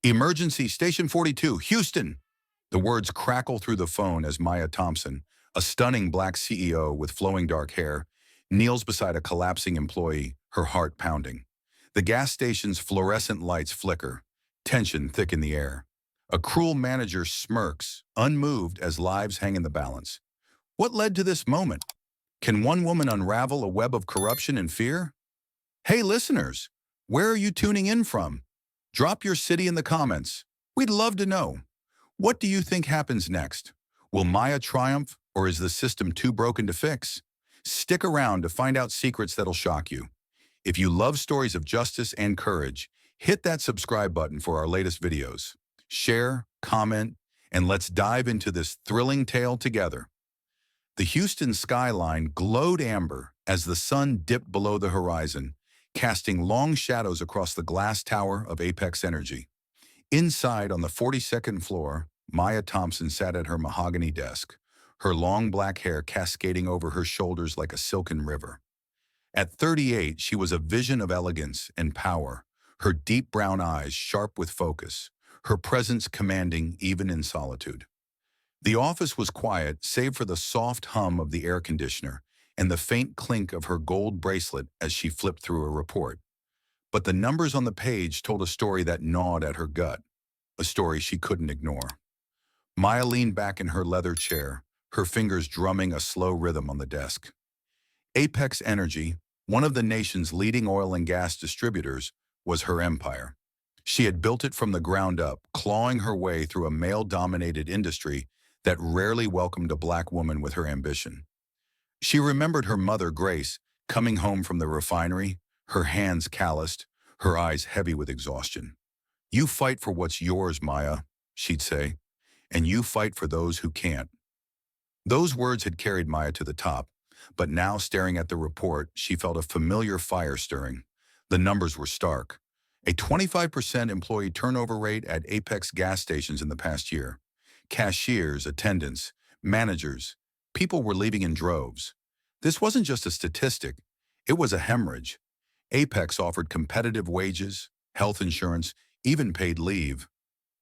Emergency Station 42, Houston! The words crackle through the phone as Maya Thompson, a stunning black CEO with flowing dark hair, kneels beside a collapsing employee, her heart pounding. The gas station's fluorescent lights flicker, tension thick in the air. A cruel manager smirks, unmoved as lives hang in the balance. What led to this moment? Can one woman unravel a web of corruption and fear? Hey listeners, where are you tuning in from? Drop your city in the comments. We'd love to know. What do you think happens next? Will Maya triumph, or is the system too broken to fix? Stick around to find out secrets that'll shock you. If you love stories of justice and courage, hit that subscribe button for our latest videos. Share, comment, and let's dive into this thrilling tale together. The Houston skyline glowed amber as the sun dipped below the horizon, casting long shadows across the glass tower of Apex Energy. Inside, on the 42nd floor, Maya Thompson sat at her mahogany desk, her long black hair cascading over her shoulders like a silken river. At 38, she was a vision of elegance and power, her deep brown eyes sharp with focus, her presence commanding even in solitude. The office was quiet, save for the soft hum of the air conditioner and the faint clink of her gold bracelet as she flipped through a report. But the numbers on the page told a story that gnawed at her gut, a story she couldn't ignore. Maya leaned back in her leather chair, her fingers drumming a slow rhythm on the desk. Apex Energy, one of the nation's leading oil and gas distributors, was her empire. She had built it from the ground up, clawing her way through a male-dominated industry that rarely welcomed a black woman with her ambition. She remembered her mother, Grace, coming home from the refinery, her hands calloused, her eyes heavy with exhaustion. "You fight for what's yours, Maya," she'd say, "and you fight for those who can't." Those words had carried Maya to the top, but now staring at the report, she felt a familiar fire stirring. The numbers were stark. A 25% employee turnover rate at Apex gas stations in the past year. Cashiers, attendants, managers, people were leaving in droves. This wasn't just a statistic, it was a hemorrhage. Apex offered competitive wages, health insurance, even paid leave,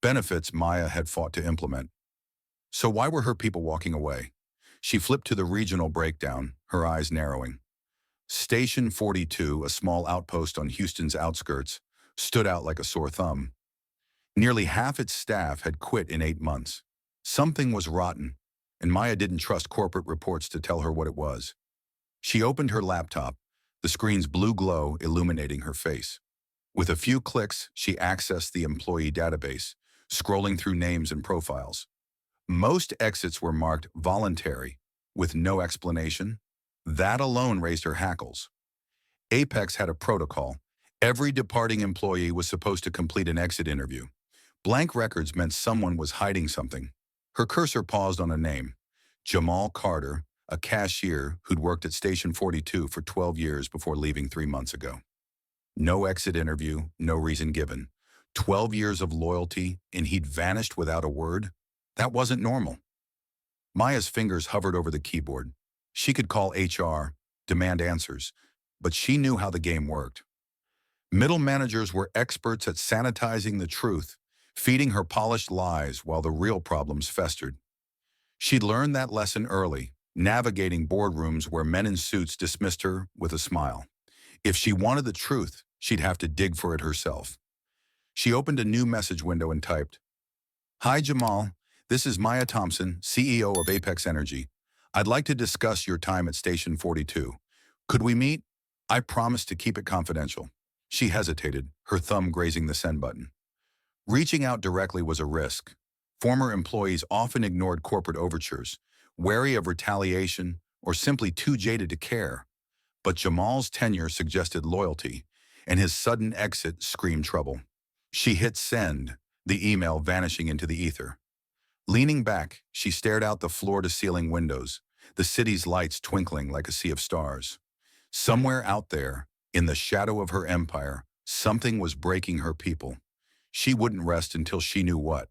benefits Maya had fought to implement. So why were her people walking away? She flipped to the regional breakdown, her eyes narrowing. Station 42, a small outpost on Houston's outskirts, stood out like a sore thumb. Nearly half its staff had quit in 8 months. Something was rotten, and Maya didn't trust corporate reports to tell her what it was. She opened her laptop, the screen's blue glow illuminating her face. With a few clicks, she accessed the employee database, scrolling through names and profiles. Most exits were marked voluntary, with no explanation. That alone raised her hackles. Apex had a protocol. Every departing employee was supposed to complete an exit interview. Blank records meant someone was hiding something. Her cursor paused on a name, Jamal Carter, a cashier who'd worked at Station 42 for 12 years before leaving 3 months ago. No exit interview, no reason given. 12 years of loyalty, and he'd vanished without a word? That wasn't normal. Maya's fingers hovered over the keyboard. She could call HR, demand answers, but she knew how the game worked. Middle managers were experts at sanitizing the truth, feeding her polished lies while the real problems festered. She'd learned that lesson early, navigating boardrooms where men in suits dismissed her with a smile. If she wanted the truth, she'd have to dig for it herself. She opened a new message window and typed, "Hi Jamal, this is Maya Thompson, CEO of Apex Energy. I'd like to discuss your time at Station 42. Could we meet? I promise to keep it confidential." She hesitated, her thumb grazing the send button. Reaching out directly was a risk. Former employees often ignored corporate overtures, wary of retaliation or simply too jaded to care. But Jamal's tenure suggested loyalty, and his sudden exit screamed trouble. She hit send, the email vanishing into the ether. Leaning back, she stared out the floor-to-ceiling windows, the city's lights twinkling like a sea of stars. Somewhere out there, in the shadow of her empire, something was breaking her people. She wouldn't rest until she knew what.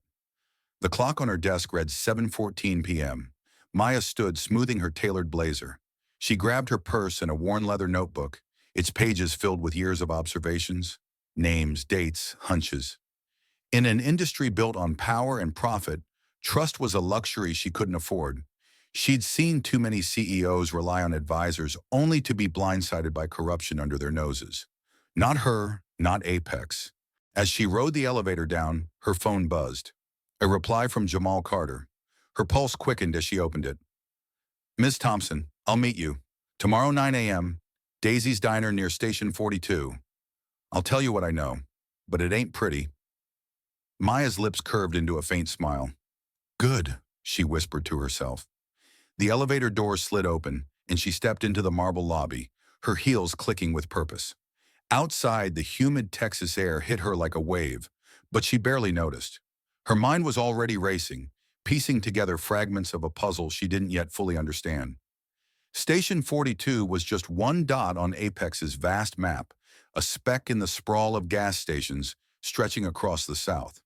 The clock on her desk read 7:14 p.m. Maya stood, smoothing her tailored blazer. She grabbed her purse and a worn leather notebook, its pages filled with years of observations, names, dates, hunches. In an industry built on power and profit, trust was a luxury she couldn't afford. She'd seen too many CEOs rely on advisors only to be blindsided by corruption under their noses. Not her, not Apex. As she rode the elevator down, her phone buzzed. A reply from Jamal Carter. Her pulse quickened as she opened it. Ms. Thompson, I'll meet you. Tomorrow 9 a.m., Daisy's Diner near Station 42. I'll tell you what I know, but it ain't pretty. Maya's lips curved into a faint smile. Good, she whispered to herself. The elevator door slid open, and she stepped into the marble lobby, her heels clicking with purpose. Outside, the humid Texas air hit her like a wave, but she barely noticed. Her mind was already racing, piecing together fragments of a puzzle she didn't yet fully understand. Station 42 was just one dot on Apex's vast map, a speck in the sprawl of gas stations stretching across the South.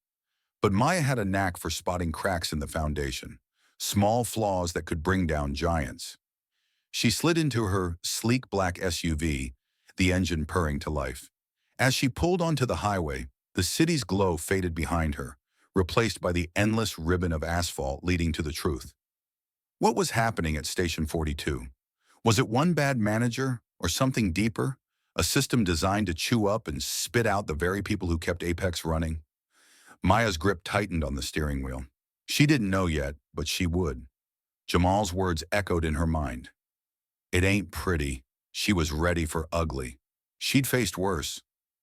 But Maya had a knack for spotting cracks in the foundation, small flaws that could bring down giants. She slid into her sleek black SUV, the engine purring to life. As she pulled onto the highway, the city's glow faded behind her, replaced by the endless ribbon of asphalt leading to the truth. What was happening at Station 42? Was it one bad manager or something deeper? A system designed to chew up and spit out the very people who kept Apex running? Maya's grip tightened on the steering wheel. She didn't know yet, but she would. Jamal's words echoed in her mind. It ain't pretty. She was ready for ugly. She'd faced worse.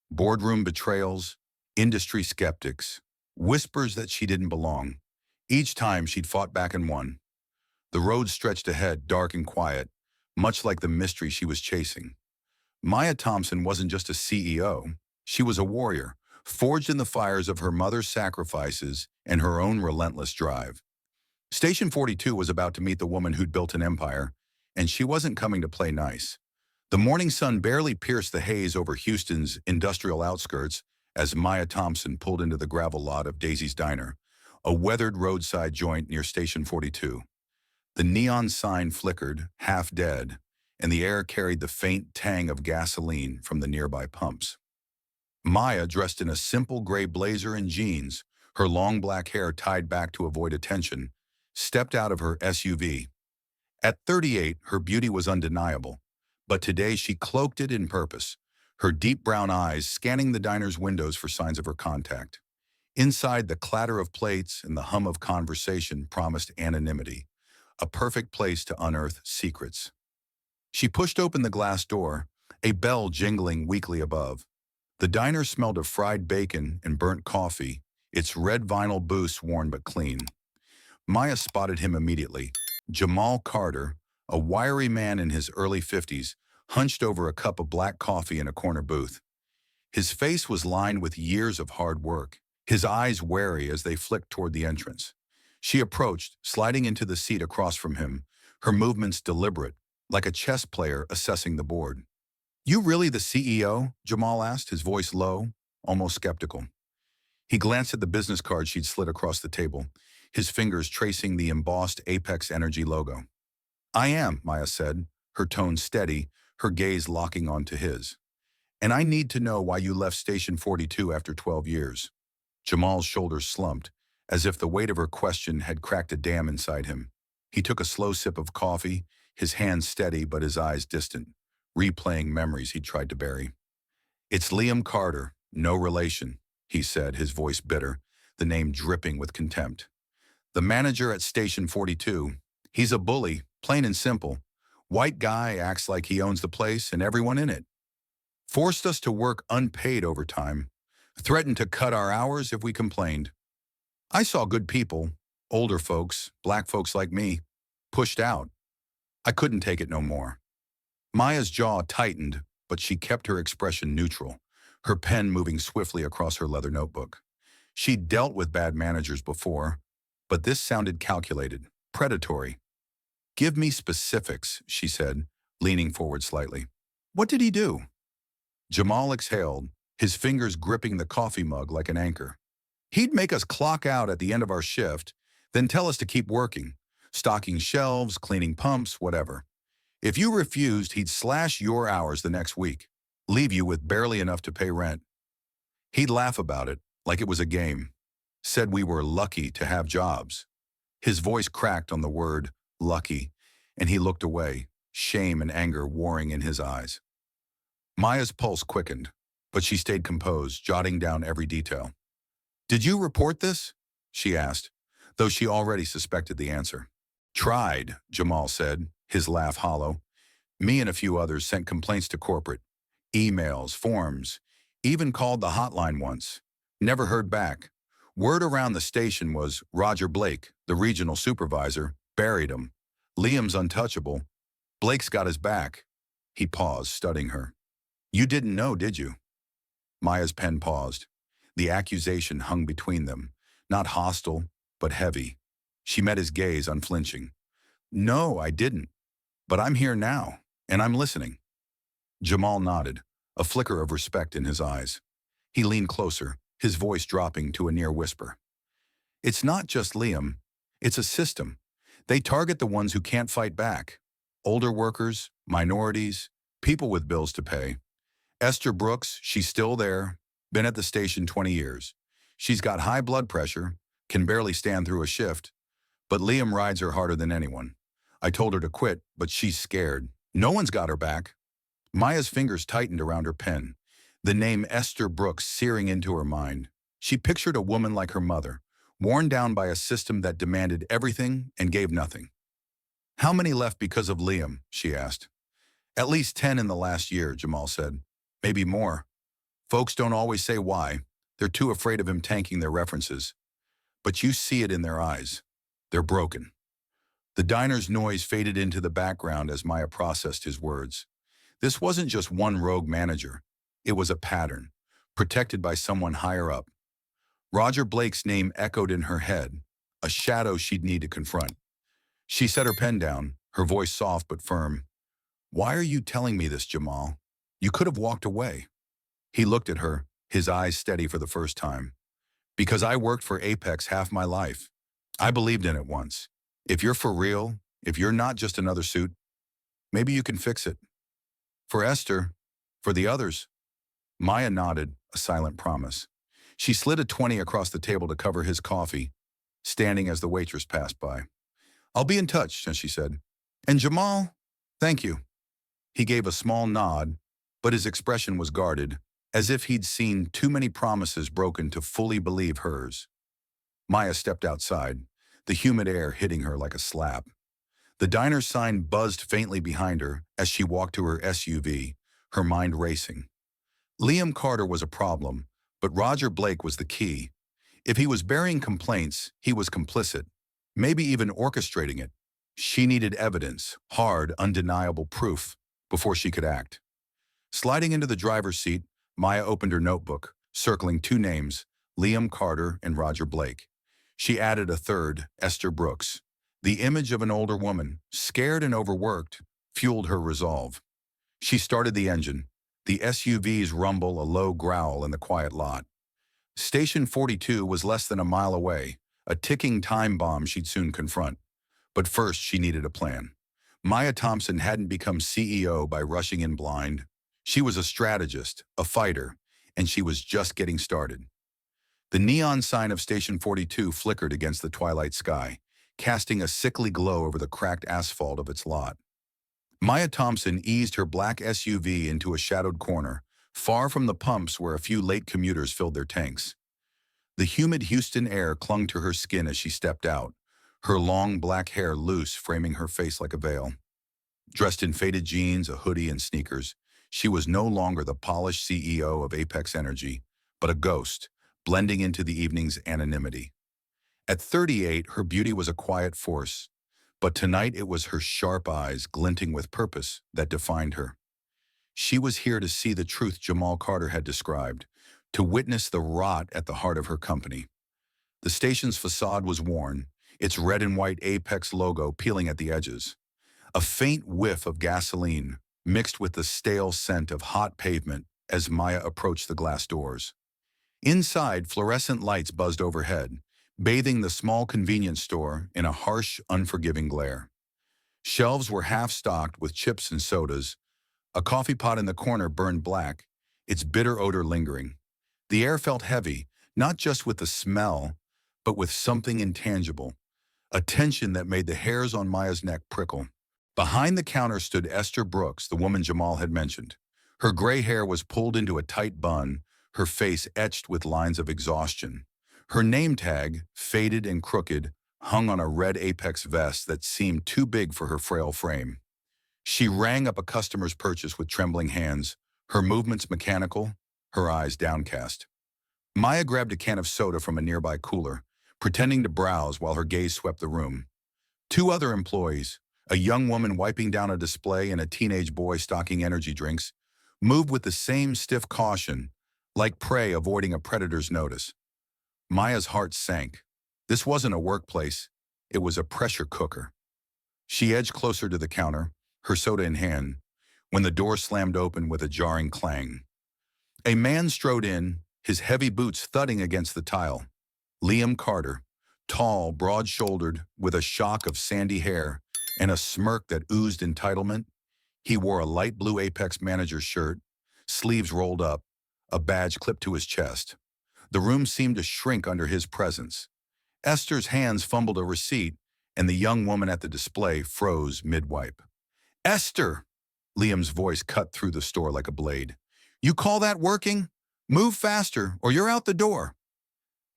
Boardroom betrayals, industry skeptics, whispers that she didn't belong. Each time she'd fought back and won. The road stretched ahead, dark and quiet, much like the mystery she was chasing. Maya Thompson wasn't just a CEO. She was a warrior, forged in the fires of her mother's sacrifices and her own relentless drive. Station 42 was about to meet the woman who'd built an empire, and she wasn't coming to play nice. The morning sun barely pierced the haze over Houston's industrial outskirts as Maya Thompson pulled into the gravel lot of Daisy's Diner, a weathered roadside joint near Station 42. The neon sign flickered, half dead, and the air carried the faint tang of gasoline from the nearby pumps. Maya, dressed in a simple gray blazer and jeans, her long black hair tied back to avoid attention, stepped out of her SUV. At 38, her beauty was undeniable, but today she cloaked it in purpose, her deep brown eyes scanning the diner's windows for signs of her contact. Inside, the clatter of plates and the hum of conversation promised anonymity, a perfect place to unearth secrets. She pushed open the glass door, a bell jingling weakly above. The diner smelled of fried bacon and burnt coffee, its red vinyl booths worn but clean. Maya spotted him immediately. Jamal Carter, a wiry man in his early 50s, hunched over a cup of black coffee in a corner booth. His face was lined with years of hard work, his eyes wary as they flicked toward the entrance. She approached, sliding into the seat across from him, her movements deliberate, like a chess player assessing the board. You really the CEO? Jamal asked, his voice low, almost skeptical. He glanced at the business card she'd slid across the table, his fingers tracing the embossed Apex Energy logo. I am, Maya said, her tone steady, her gaze locking onto his. And I need to know why you left Station 42 after 12 years. Jamal's shoulders slumped, as if the weight of her question had cracked a dam inside him. He took a slow sip of coffee, his hands steady but his eyes distant, replaying memories he'd tried to bury. It's Liam Carter, no relation, he said, his voice bitter, the name dripping with contempt. The manager at Station 42, he's a bully, plain and simple. White guy acts like he owns the place and everyone in it. Forced us to work unpaid overtime. Threatened to cut our hours if we complained. I saw good people, older folks, black folks like me, pushed out. I couldn't take it no more. Maya's jaw tightened, but she kept her expression neutral, her pen moving swiftly across her leather notebook. She'd dealt with bad managers before, but this sounded calculated, predatory. Give me specifics, she said, leaning forward slightly. What did he do? Jamal exhaled, his fingers gripping the coffee mug like an anchor. He'd make us clock out at the end of our shift, then tell us to keep working, stocking shelves, cleaning pumps, whatever. If you refused, he'd slash your hours the next week, leave you with barely enough to pay rent. He'd laugh about it, like it was a game. Said we were lucky to have jobs. His voice cracked on the word lucky, and he looked away, shame and anger warring in his eyes. Maya's pulse quickened, but she stayed composed, jotting down every detail. Did you report this? She asked, though she already suspected the answer. Tried, Jamal said, his laugh hollow. Me and a few others sent complaints to corporate. Emails, forms, even called the hotline once. Never heard back. Word around the station was Roger Blake, the regional supervisor, buried him. Liam's untouchable. Blake's got his back. He paused, studying her. You didn't know, did you? Maya's pen paused. The accusation hung between them, not hostile, but heavy. She met his gaze, unflinching. No, I didn't. But I'm here now, and I'm listening. Jamal nodded, a flicker of respect in his eyes. He leaned closer, his voice dropping to a near whisper. It's not just Liam. It's a system. They target the ones who can't fight back. Older workers, minorities, people with bills to pay. Esther Brooks, she's still there, been at the station 20 years. She's got high blood pressure, can barely stand through a shift, but Liam rides her harder than anyone. I told her to quit, but she's scared. No one's got her back. Maya's fingers tightened around her pen, the name Esther Brooks searing into her mind. She pictured a woman like her mother, worn down by a system that demanded everything and gave nothing. How many left because of Liam? She asked. At least 10 in the last year, Jamal said. Maybe more. Folks don't always say why. They're too afraid of him tanking their references. But you see it in their eyes. They're broken. The diner's noise faded into the background as Maya processed his words. This wasn't just one rogue manager. It was a pattern, protected by someone higher up. Roger Blake's name echoed in her head, a shadow she'd need to confront. She set her pen down, her voice soft but firm. Why are you telling me this, Jamal? You could have walked away. He looked at her, his eyes steady for the first time. Because I worked for Apex half my life. I believed in it once. If you're for real, if you're not just another suit, maybe you can fix it. For Esther, for the others. Maya nodded, a silent promise. She slid a 20 across the table to cover his coffee, standing as the waitress passed by. I'll be in touch, she said. And Jamal, thank you. He gave a small nod, but his expression was guarded, as if he'd seen too many promises broken to fully believe hers. Maya stepped outside, the humid air hitting her like a slap. The diner's sign buzzed faintly behind her as she walked to her SUV, her mind racing. Liam Carter was a problem, but Roger Blake was the key. If he was burying complaints, he was complicit, maybe even orchestrating it. She needed evidence, hard, undeniable proof, before she could act. Sliding into the driver's seat, Maya opened her notebook, circling two names, Liam Carter and Roger Blake. She added a third, Esther Brooks. The image of an older woman, scared and overworked, fueled her resolve. She started the engine, the SUV's rumble a low growl in the quiet lot. Station 42 was less than a mile away, a ticking time bomb she'd soon confront. But first, she needed a plan. Maya Thompson hadn't become CEO by rushing in blind. She was a strategist, a fighter, and she was just getting started. The neon sign of Station 42 flickered against the twilight sky, casting a sickly glow over the cracked asphalt of its lot. Maya Thompson eased her black SUV into a shadowed corner, far from the pumps where a few late commuters filled their tanks. The humid Houston air clung to her skin as she stepped out, her long black hair loose framing her face like a veil. Dressed in faded jeans, a hoodie, and sneakers, she was no longer the polished CEO of Apex Energy, but a ghost, blending into the evening's anonymity. At 38, her beauty was a quiet force, but tonight it was her sharp eyes, glinting with purpose, that defined her. She was here to see the truth Jamal Carter had described, to witness the rot at the heart of her company. The station's facade was worn, its red and white Apex logo peeling at the edges. A faint whiff of gasoline mixed with the stale scent of hot pavement as Maya approached the glass doors. Inside, fluorescent lights buzzed overhead, bathing the small convenience store in a harsh, unforgiving glare. Shelves were half-stocked with chips and sodas. A coffee pot in the corner burned black, its bitter odor lingering. The air felt heavy, not just with the smell, but with something intangible, a tension that made the hairs on Maya's neck prickle. Behind the counter stood Esther Brooks, the woman Jamal had mentioned. Her gray hair was pulled into a tight bun, her face etched with lines of exhaustion. Her name tag, faded and crooked, hung on a red Apex vest that seemed too big for her frail frame. She rang up a customer's purchase with trembling hands, her movements mechanical, her eyes downcast. Maya grabbed a can of soda from a nearby cooler, pretending to browse while her gaze swept the room. Two other employees, a young woman wiping down a display and a teenage boy stocking energy drinks, moved with the same stiff caution, like prey avoiding a predator's notice. Maya's heart sank. This wasn't a workplace, it was a pressure cooker. She edged closer to the counter, her soda in hand, when the door slammed open with a jarring clang. A man strode in, his heavy boots thudding against the tile. Liam Carter, tall, broad-shouldered, with a shock of sandy hair and a smirk that oozed entitlement. He wore a light blue Apex manager's shirt, sleeves rolled up, a badge clipped to his chest. The room seemed to shrink under his presence. Esther's hands fumbled a receipt, and the young woman at the display froze mid-wipe. "Esther!" Liam's voice cut through the store like a blade. "You call that working? Move faster, or you're out the door."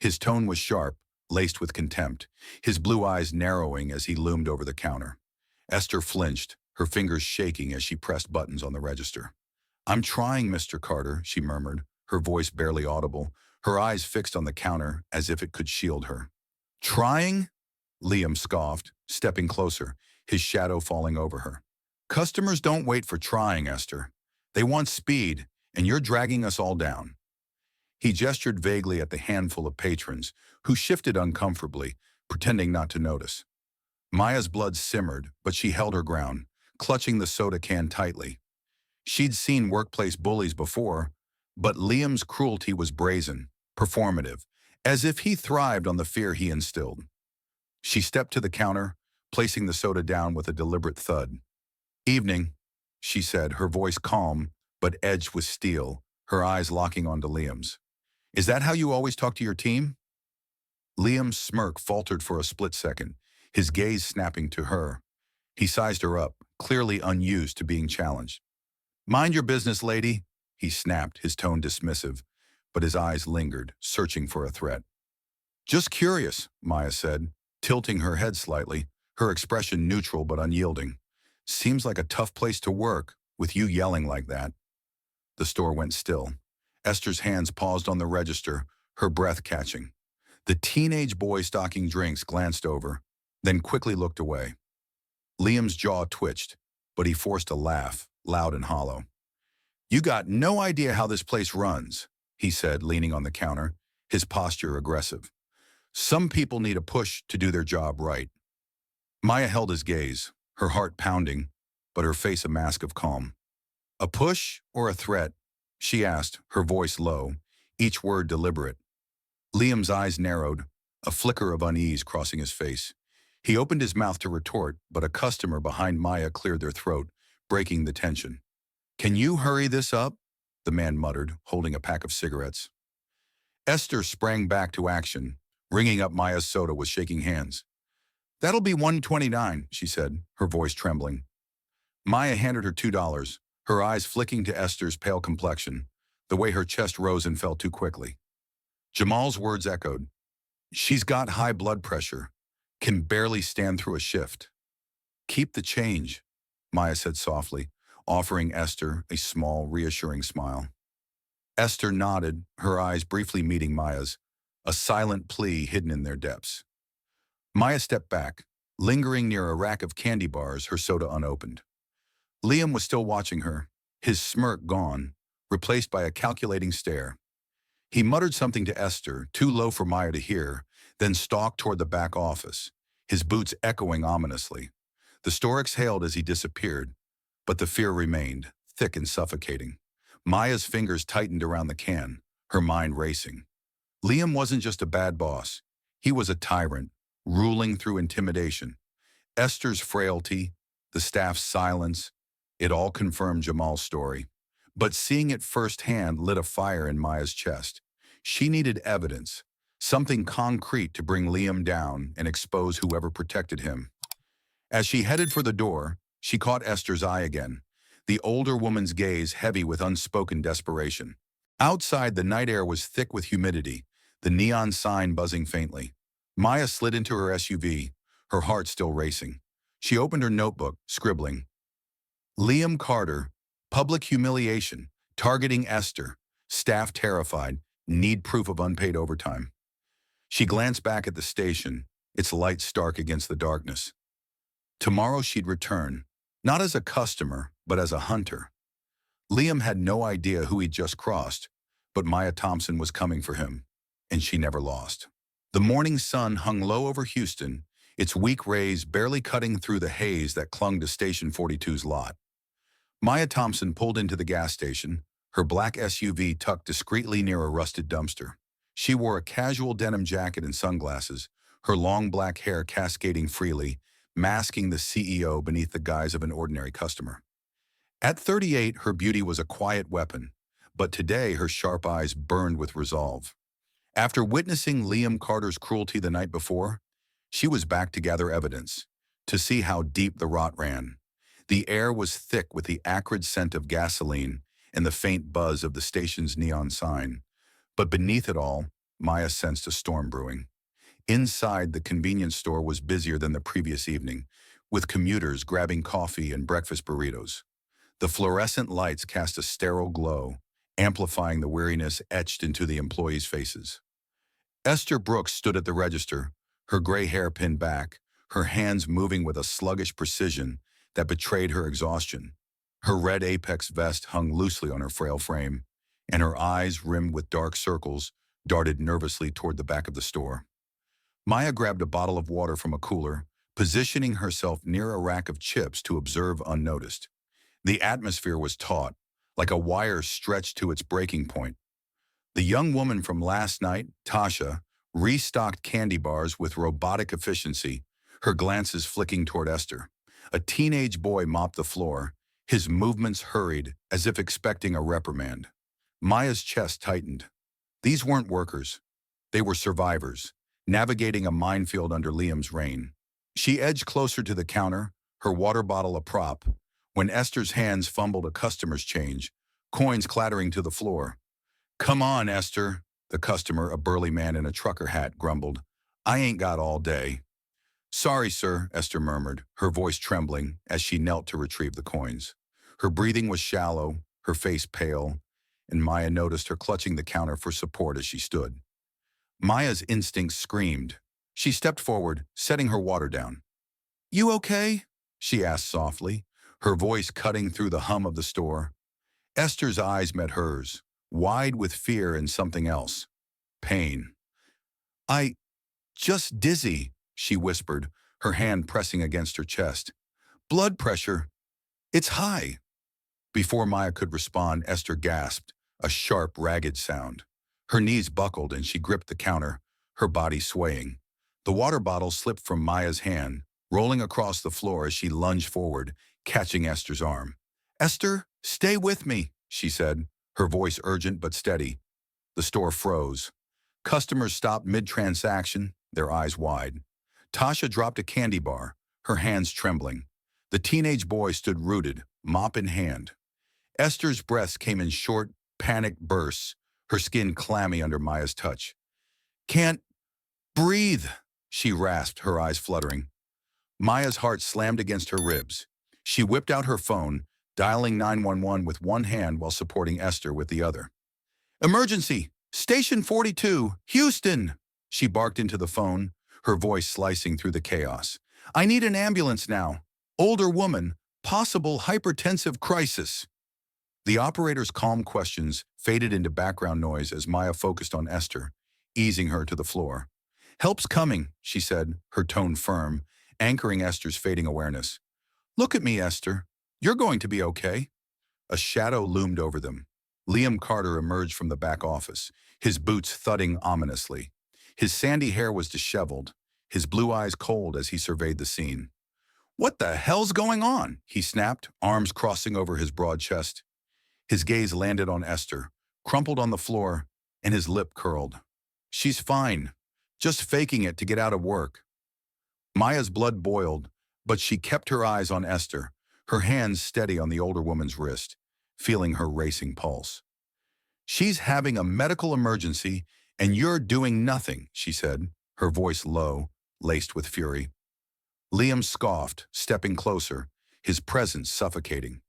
His tone was sharp, laced with contempt, his blue eyes narrowing as he loomed over the counter. Esther flinched, her fingers shaking as she pressed buttons on the register. "I'm trying, Mr. Carter," she murmured, her voice barely audible, her eyes fixed on the counter as if it could shield her. "Trying?" Liam scoffed, stepping closer, his shadow falling over her. "Customers don't wait for trying, Esther. They want speed, and you're dragging us all down." He gestured vaguely at the handful of patrons, who shifted uncomfortably, pretending not to notice. Maya's blood simmered, but she held her ground, clutching the soda can tightly. She'd seen workplace bullies before, but Liam's cruelty was brazen, performative, as if he thrived on the fear he instilled. She stepped to the counter, placing the soda down with a deliberate thud. "Evening," she said, her voice calm, but edged with steel, her eyes locking onto Liam's. "Is that how you always talk to your team?" Liam's smirk faltered for a split second, his gaze snapping to her. He sized her up, clearly unused to being challenged. "Mind your business, lady," he snapped, his tone dismissive, but his eyes lingered, searching for a threat. "Just curious," Maya said, tilting her head slightly, her expression neutral but unyielding. "Seems like a tough place to work, with you yelling like that." The store went still. Esther's hands paused on the register, her breath catching. The teenage boy stocking drinks glanced over, then quickly looked away. Liam's jaw twitched, but he forced a laugh, loud and hollow. "You got no idea how this place runs," he said, leaning on the counter, his posture aggressive. "Some people need a push to do their job right." Maya held his gaze, her heart pounding, but her face a mask of calm. "A push or a threat?" she asked, her voice low, each word deliberate. Liam's eyes narrowed, a flicker of unease crossing his face. He opened his mouth to retort, but a customer behind Maya cleared their throat, breaking the tension. "Can you hurry this up?" the man muttered, holding a pack of cigarettes. Esther sprang back to action, ringing up Maya's soda with shaking hands. "That'll be $1.29, she said, her voice trembling. Maya handed her $2, her eyes flicking to Esther's pale complexion, the way her chest rose and fell too quickly. Jamal's words echoed. "She's got high blood pressure, can barely stand through a shift." "Keep the change," Maya said softly, offering Esther a small, reassuring smile. Esther nodded, her eyes briefly meeting Maya's, a silent plea hidden in their depths. Maya stepped back, lingering near a rack of candy bars, her soda unopened. Liam was still watching her, his smirk gone, replaced by a calculating stare. He muttered something to Esther, too low for Maya to hear, then stalked toward the back office, his boots echoing ominously. The store exhaled as he disappeared, but the fear remained, thick and suffocating. Maya's fingers tightened around the can, her mind racing. Liam wasn't just a bad boss. He was a tyrant, ruling through intimidation. Esther's frailty, the staff's silence, it all confirmed Jamal's story. But seeing it firsthand lit a fire in Maya's chest. She needed evidence, something concrete to bring Liam down and expose whoever protected him. As she headed for the door, she caught Esther's eye again, the older woman's gaze heavy with unspoken desperation. Outside, the night air was thick with humidity, the neon sign buzzing faintly. Maya slid into her SUV, her heart still racing. She opened her notebook, scribbling, Liam Carter, public humiliation, targeting Esther, staff terrified, need proof of unpaid overtime. She glanced back at the station, its lights stark against the darkness. Tomorrow she'd return, not as a customer, but as a hunter. Liam had no idea who he'd just crossed, but Maya Thompson was coming for him, and she never lost. The morning sun hung low over Houston, its weak rays barely cutting through the haze that clung to Station 42's lot. Maya Thompson pulled into the gas station, her black SUV tucked discreetly near a rusted dumpster. She wore a casual denim jacket and sunglasses, her long black hair cascading freely, masking the CEO beneath the guise of an ordinary customer. At 38, her beauty was a quiet weapon, but today her sharp eyes burned with resolve. After witnessing Liam Carter's cruelty the night before, she was back to gather evidence, to see how deep the rot ran. The air was thick with the acrid scent of gasoline and the faint buzz of the station's neon sign. But beneath it all, Maya sensed a storm brewing. Inside, the convenience store was busier than the previous evening, with commuters grabbing coffee and breakfast burritos. The fluorescent lights cast a sterile glow, amplifying the weariness etched into the employees' faces. Esther Brooks stood at the register, her gray hair pinned back, her hands moving with a sluggish precision that betrayed her exhaustion. Her red Apex vest hung loosely on her frail frame, and her eyes, rimmed with dark circles, darted nervously toward the back of the store. Maya grabbed a bottle of water from a cooler, positioning herself near a rack of chips to observe unnoticed. The atmosphere was taut, like a wire stretched to its breaking point. The young woman from last night, Tasha, restocked candy bars with robotic efficiency, her glances flicking toward Esther. A teenage boy mopped the floor, his movements hurried, as if expecting a reprimand. Maya's chest tightened. These weren't workers. They were survivors, navigating a minefield under Liam's reign. She edged closer to the counter, her water bottle a prop, when Esther's hands fumbled a customer's change, coins clattering to the floor. "Come on, Esther," the customer, a burly man in a trucker hat, grumbled. "I ain't got all day." "Sorry, sir," Esther murmured, her voice trembling as she knelt to retrieve the coins. Her breathing was shallow, her face pale, and Maya noticed her clutching the counter for support as she stood. Maya's instincts screamed. She stepped forward, setting her water down. "You okay?" she asked softly, her voice cutting through the hum of the store. Esther's eyes met hers, wide with fear and something else. Pain. "I just dizzy," she whispered, her hand pressing against her chest. "Blood pressure. It's high." Before Maya could respond, Esther gasped, a sharp, ragged sound. Her knees buckled and she gripped the counter, her body swaying. The water bottle slipped from Maya's hand, rolling across the floor as she lunged forward, catching Esther's arm. "Esther, stay with me," she said, her voice urgent but steady. The store froze. Customers stopped mid-transaction, their eyes wide. Tasha dropped a candy bar, her hands trembling. The teenage boy stood rooted, mop in hand. Esther's breaths came in short, panicked bursts, her skin clammy under Maya's touch. "Can't breathe," she rasped, her eyes fluttering. Maya's heart slammed against her ribs. She whipped out her phone, dialing 911 with one hand while supporting Esther with the other. "Emergency! Station 42, Houston!" She barked into the phone, her voice slicing through the chaos. "I need an ambulance now. Older woman, possible hypertensive crisis." The operator's calm questions faded into background noise as Maya focused on Esther, easing her to the floor. "Help's coming," she said, her tone firm, anchoring Esther's fading awareness. "Look at me, Esther. You're going to be okay." A shadow loomed over them. Liam Carter emerged from the back office, his boots thudding ominously. His sandy hair was disheveled, his blue eyes cold as he surveyed the scene. "What the hell's going on?" he snapped, arms crossing over his broad chest. His gaze landed on Esther, crumpled on the floor, and his lip curled. She's fine, just faking it to get out of work. Maya's blood boiled, but she kept her eyes on Esther, her hands steady on the older woman's wrist, feeling her racing pulse. She's having a medical emergency, and you're doing nothing, she said, her voice low, laced with fury. Liam scoffed, stepping closer, his presence suffocating.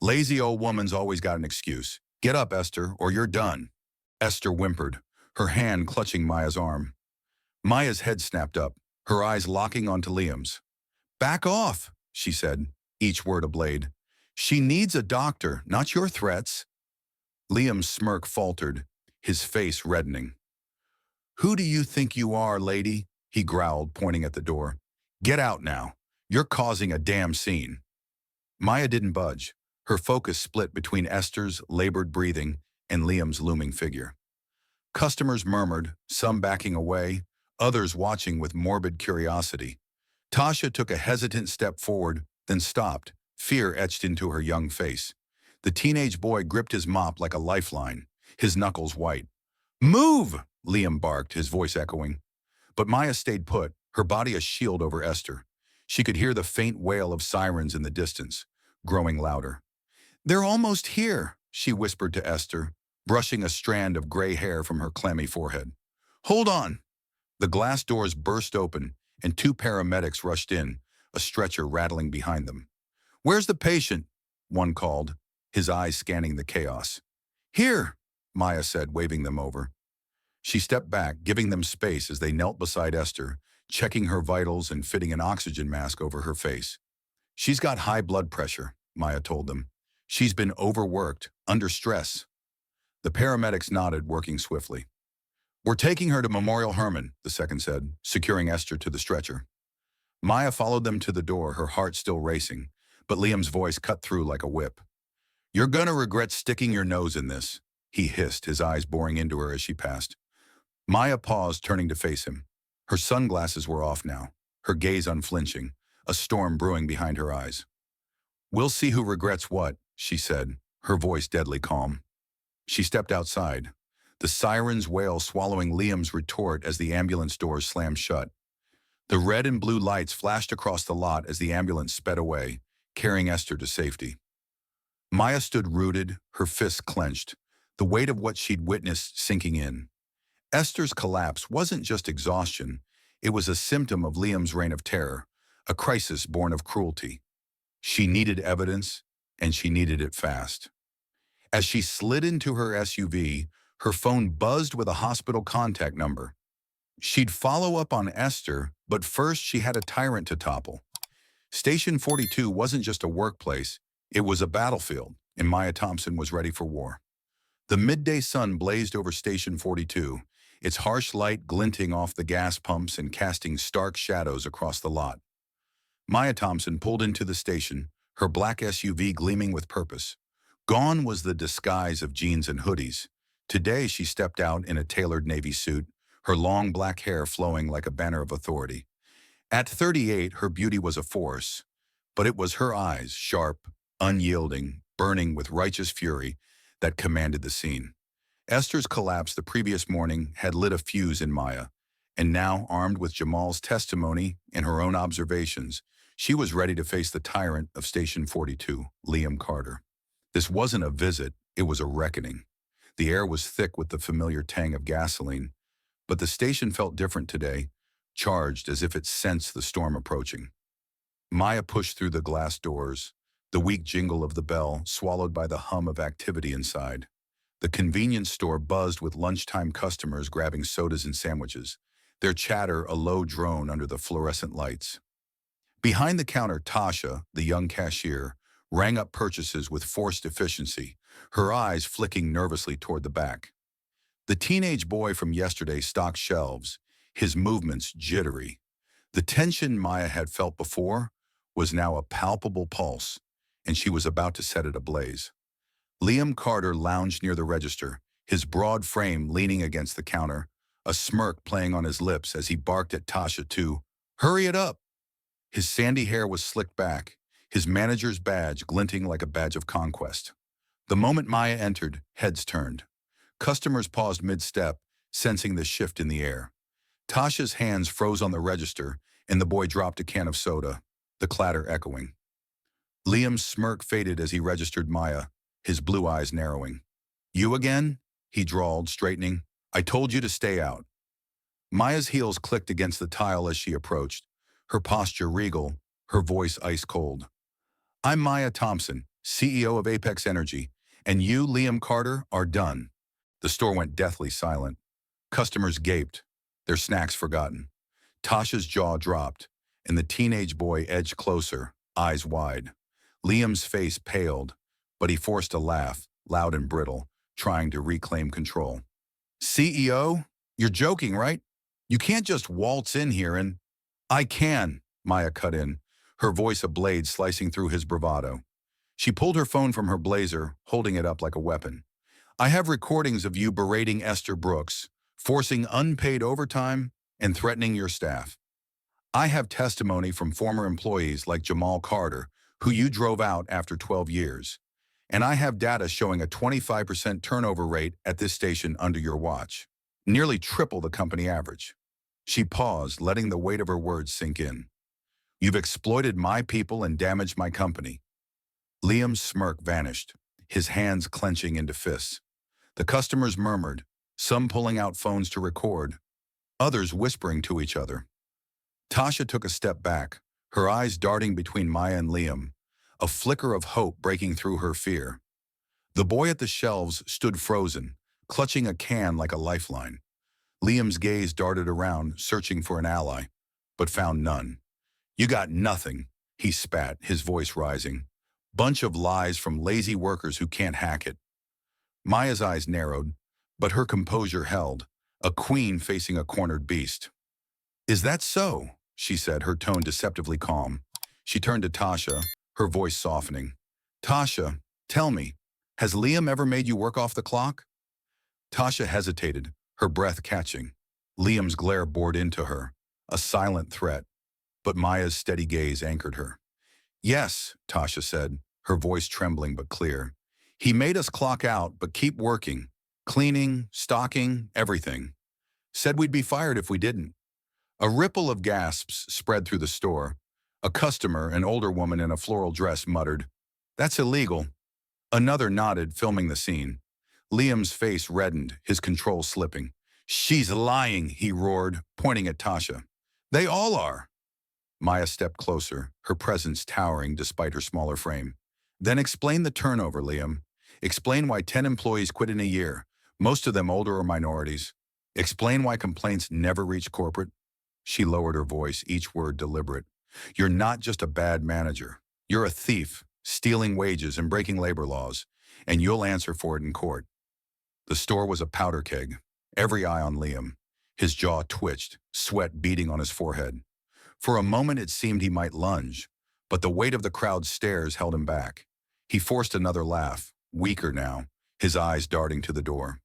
Lazy old woman's always got an excuse. Get up, Esther, or you're done. Esther whimpered, her hand clutching Maya's arm. Maya's head snapped up, her eyes locking onto Liam's. Back off, she said, each word a blade. She needs a doctor, not your threats. Liam's smirk faltered, his face reddening. Who do you think you are, lady? He growled, pointing at the door. Get out now. You're causing a damn scene. Maya didn't budge, her focus split between Esther's labored breathing and Liam's looming figure. Customers murmured, some backing away, others watching with morbid curiosity. Tasha took a hesitant step forward, then stopped, fear etched into her young face. The teenage boy gripped his mop like a lifeline, his knuckles white. Move! Liam barked, his voice echoing. But Maya stayed put, her body a shield over Esther. She could hear the faint wail of sirens in the distance, growing louder. They're almost here, she whispered to Esther, brushing a strand of gray hair from her clammy forehead. Hold on! The glass doors burst open, and two paramedics rushed in, a stretcher rattling behind them. Where's the patient? One called, his eyes scanning the chaos. Here, Maya said, waving them over. She stepped back, giving them space as they knelt beside Esther, checking her vitals and fitting an oxygen mask over her face. She's got high blood pressure, Maya told them. She's been overworked, under stress. The paramedics nodded, working swiftly. We're taking her to Memorial Hermann, the second said, securing Esther to the stretcher. Maya followed them to the door, her heart still racing, but Liam's voice cut through like a whip. You're gonna regret sticking your nose in this, he hissed, his eyes boring into her as she passed. Maya paused, turning to face him. Her sunglasses were off now, her gaze unflinching, a storm brewing behind her eyes. We'll see who regrets what, she said, her voice deadly calm. She stepped outside, the siren's wail swallowing Liam's retort as the ambulance doors slammed shut. The red and blue lights flashed across the lot as the ambulance sped away, carrying Esther to safety. Maya stood rooted, her fists clenched, the weight of what she'd witnessed sinking in. Esther's collapse wasn't just exhaustion, it was a symptom of Liam's reign of terror, a crisis born of cruelty. She needed evidence, and she needed it fast. As she slid into her SUV, her phone buzzed with a hospital contact number. She'd follow up on Esther, but first she had a tyrant to topple. Station 42 wasn't just a workplace, it was a battlefield, and Maya Thompson was ready for war. The midday sun blazed over Station 42, its harsh light glinting off the gas pumps and casting stark shadows across the lot. Maya Thompson pulled into the station, her black SUV gleaming with purpose. Gone was the disguise of jeans and hoodies. Today she stepped out in a tailored navy suit, her long black hair flowing like a banner of authority. At 38, her beauty was a force, but it was her eyes, sharp, unyielding, burning with righteous fury, that commanded the scene. Esther's collapse the previous morning had lit a fuse in Maya, and now, armed with Jamal's testimony and her own observations, she was ready to face the tyrant of Station 42, Liam Carter. This wasn't a visit, it was a reckoning. The air was thick with the familiar tang of gasoline, but the station felt different today, charged as if it sensed the storm approaching. Maya pushed through the glass doors, the weak jingle of the bell swallowed by the hum of activity inside. The convenience store buzzed with lunchtime customers grabbing sodas and sandwiches, their chatter a low drone under the fluorescent lights. Behind the counter, Tasha, the young cashier, rang up purchases with forced efficiency, her eyes flicking nervously toward the back. The teenage boy from yesterday stocked shelves, his movements jittery. The tension Maya had felt before was now a palpable pulse, and she was about to set it ablaze. Liam Carter lounged near the register, his broad frame leaning against the counter, a smirk playing on his lips as he barked at Tasha to hurry it up. His sandy hair was slicked back, his manager's badge glinting like a badge of conquest. The moment Maya entered, heads turned. Customers paused mid-step, sensing the shift in the air. Tasha's hands froze on the register, and the boy dropped a can of soda, the clatter echoing. Liam's smirk faded as he registered Maya, his blue eyes narrowing. "You again?" he drawled, straightening. "I told you to stay out." Maya's heels clicked against the tile as she approached, her posture regal, her voice ice-cold. "I'm Maya Thompson, CEO of Apex Energy, and you, Liam Carter, are done." The store went deathly silent. Customers gaped, their snacks forgotten. Tasha's jaw dropped, and the teenage boy edged closer, eyes wide. Liam's face paled, but he forced a laugh, loud and brittle, trying to reclaim control. "CEO? You're joking, right? You can't just waltz in here and—" "I can," Maya cut in, her voice a blade slicing through his bravado. She pulled her phone from her blazer, holding it up like a weapon. "I have recordings of you berating Esther Brooks, forcing unpaid overtime, and threatening your staff. I have testimony from former employees like Jamal Carter, who you drove out after 12 years. And I have data showing a 25% turnover rate at this station under your watch, nearly triple the company average." She paused, letting the weight of her words sink in. "You've exploited my people and damaged my company." Liam's smirk vanished, his hands clenching into fists. The customers murmured, some pulling out phones to record, others whispering to each other. Tasha took a step back, her eyes darting between Maya and Liam, a flicker of hope breaking through her fear. The boy at the shelves stood frozen, clutching a can like a lifeline. Liam's gaze darted around, searching for an ally, but found none. "You got nothing," he spat, his voice rising. "Bunch of lies from lazy workers who can't hack it." Maya's eyes narrowed, but her composure held, a queen facing a cornered beast. "Is that so?" she said, her tone deceptively calm. She turned to Tasha, her voice softening. "Tasha, tell me, has Liam ever made you work off the clock?" Tasha hesitated, her breath catching. Liam's glare bored into her, a silent threat, but Maya's steady gaze anchored her. "Yes," Tasha said, her voice trembling but clear. "He made us clock out but keep working, cleaning, stocking, everything. Said we'd be fired if we didn't." A ripple of gasps spread through the store. A customer, an older woman in a floral dress, muttered, "That's illegal." Another nodded, filming the scene. Liam's face reddened, his control slipping. "She's lying," he roared, pointing at Tasha. "They all are." Maya stepped closer, her presence towering despite her smaller frame. "Then explain the turnover, Liam. Explain why 10 employees quit in a year, most of them older or minorities. Explain why complaints never reach corporate." She lowered her voice, each word deliberate. "You're not just a bad manager. You're a thief, stealing wages and breaking labor laws, and you'll answer for it in court." The store was a powder keg, every eye on Liam. His jaw twitched, sweat beading on his forehead. For a moment it seemed he might lunge, but the weight of the crowd's stares held him back. He forced another laugh, weaker now, his eyes darting to the door.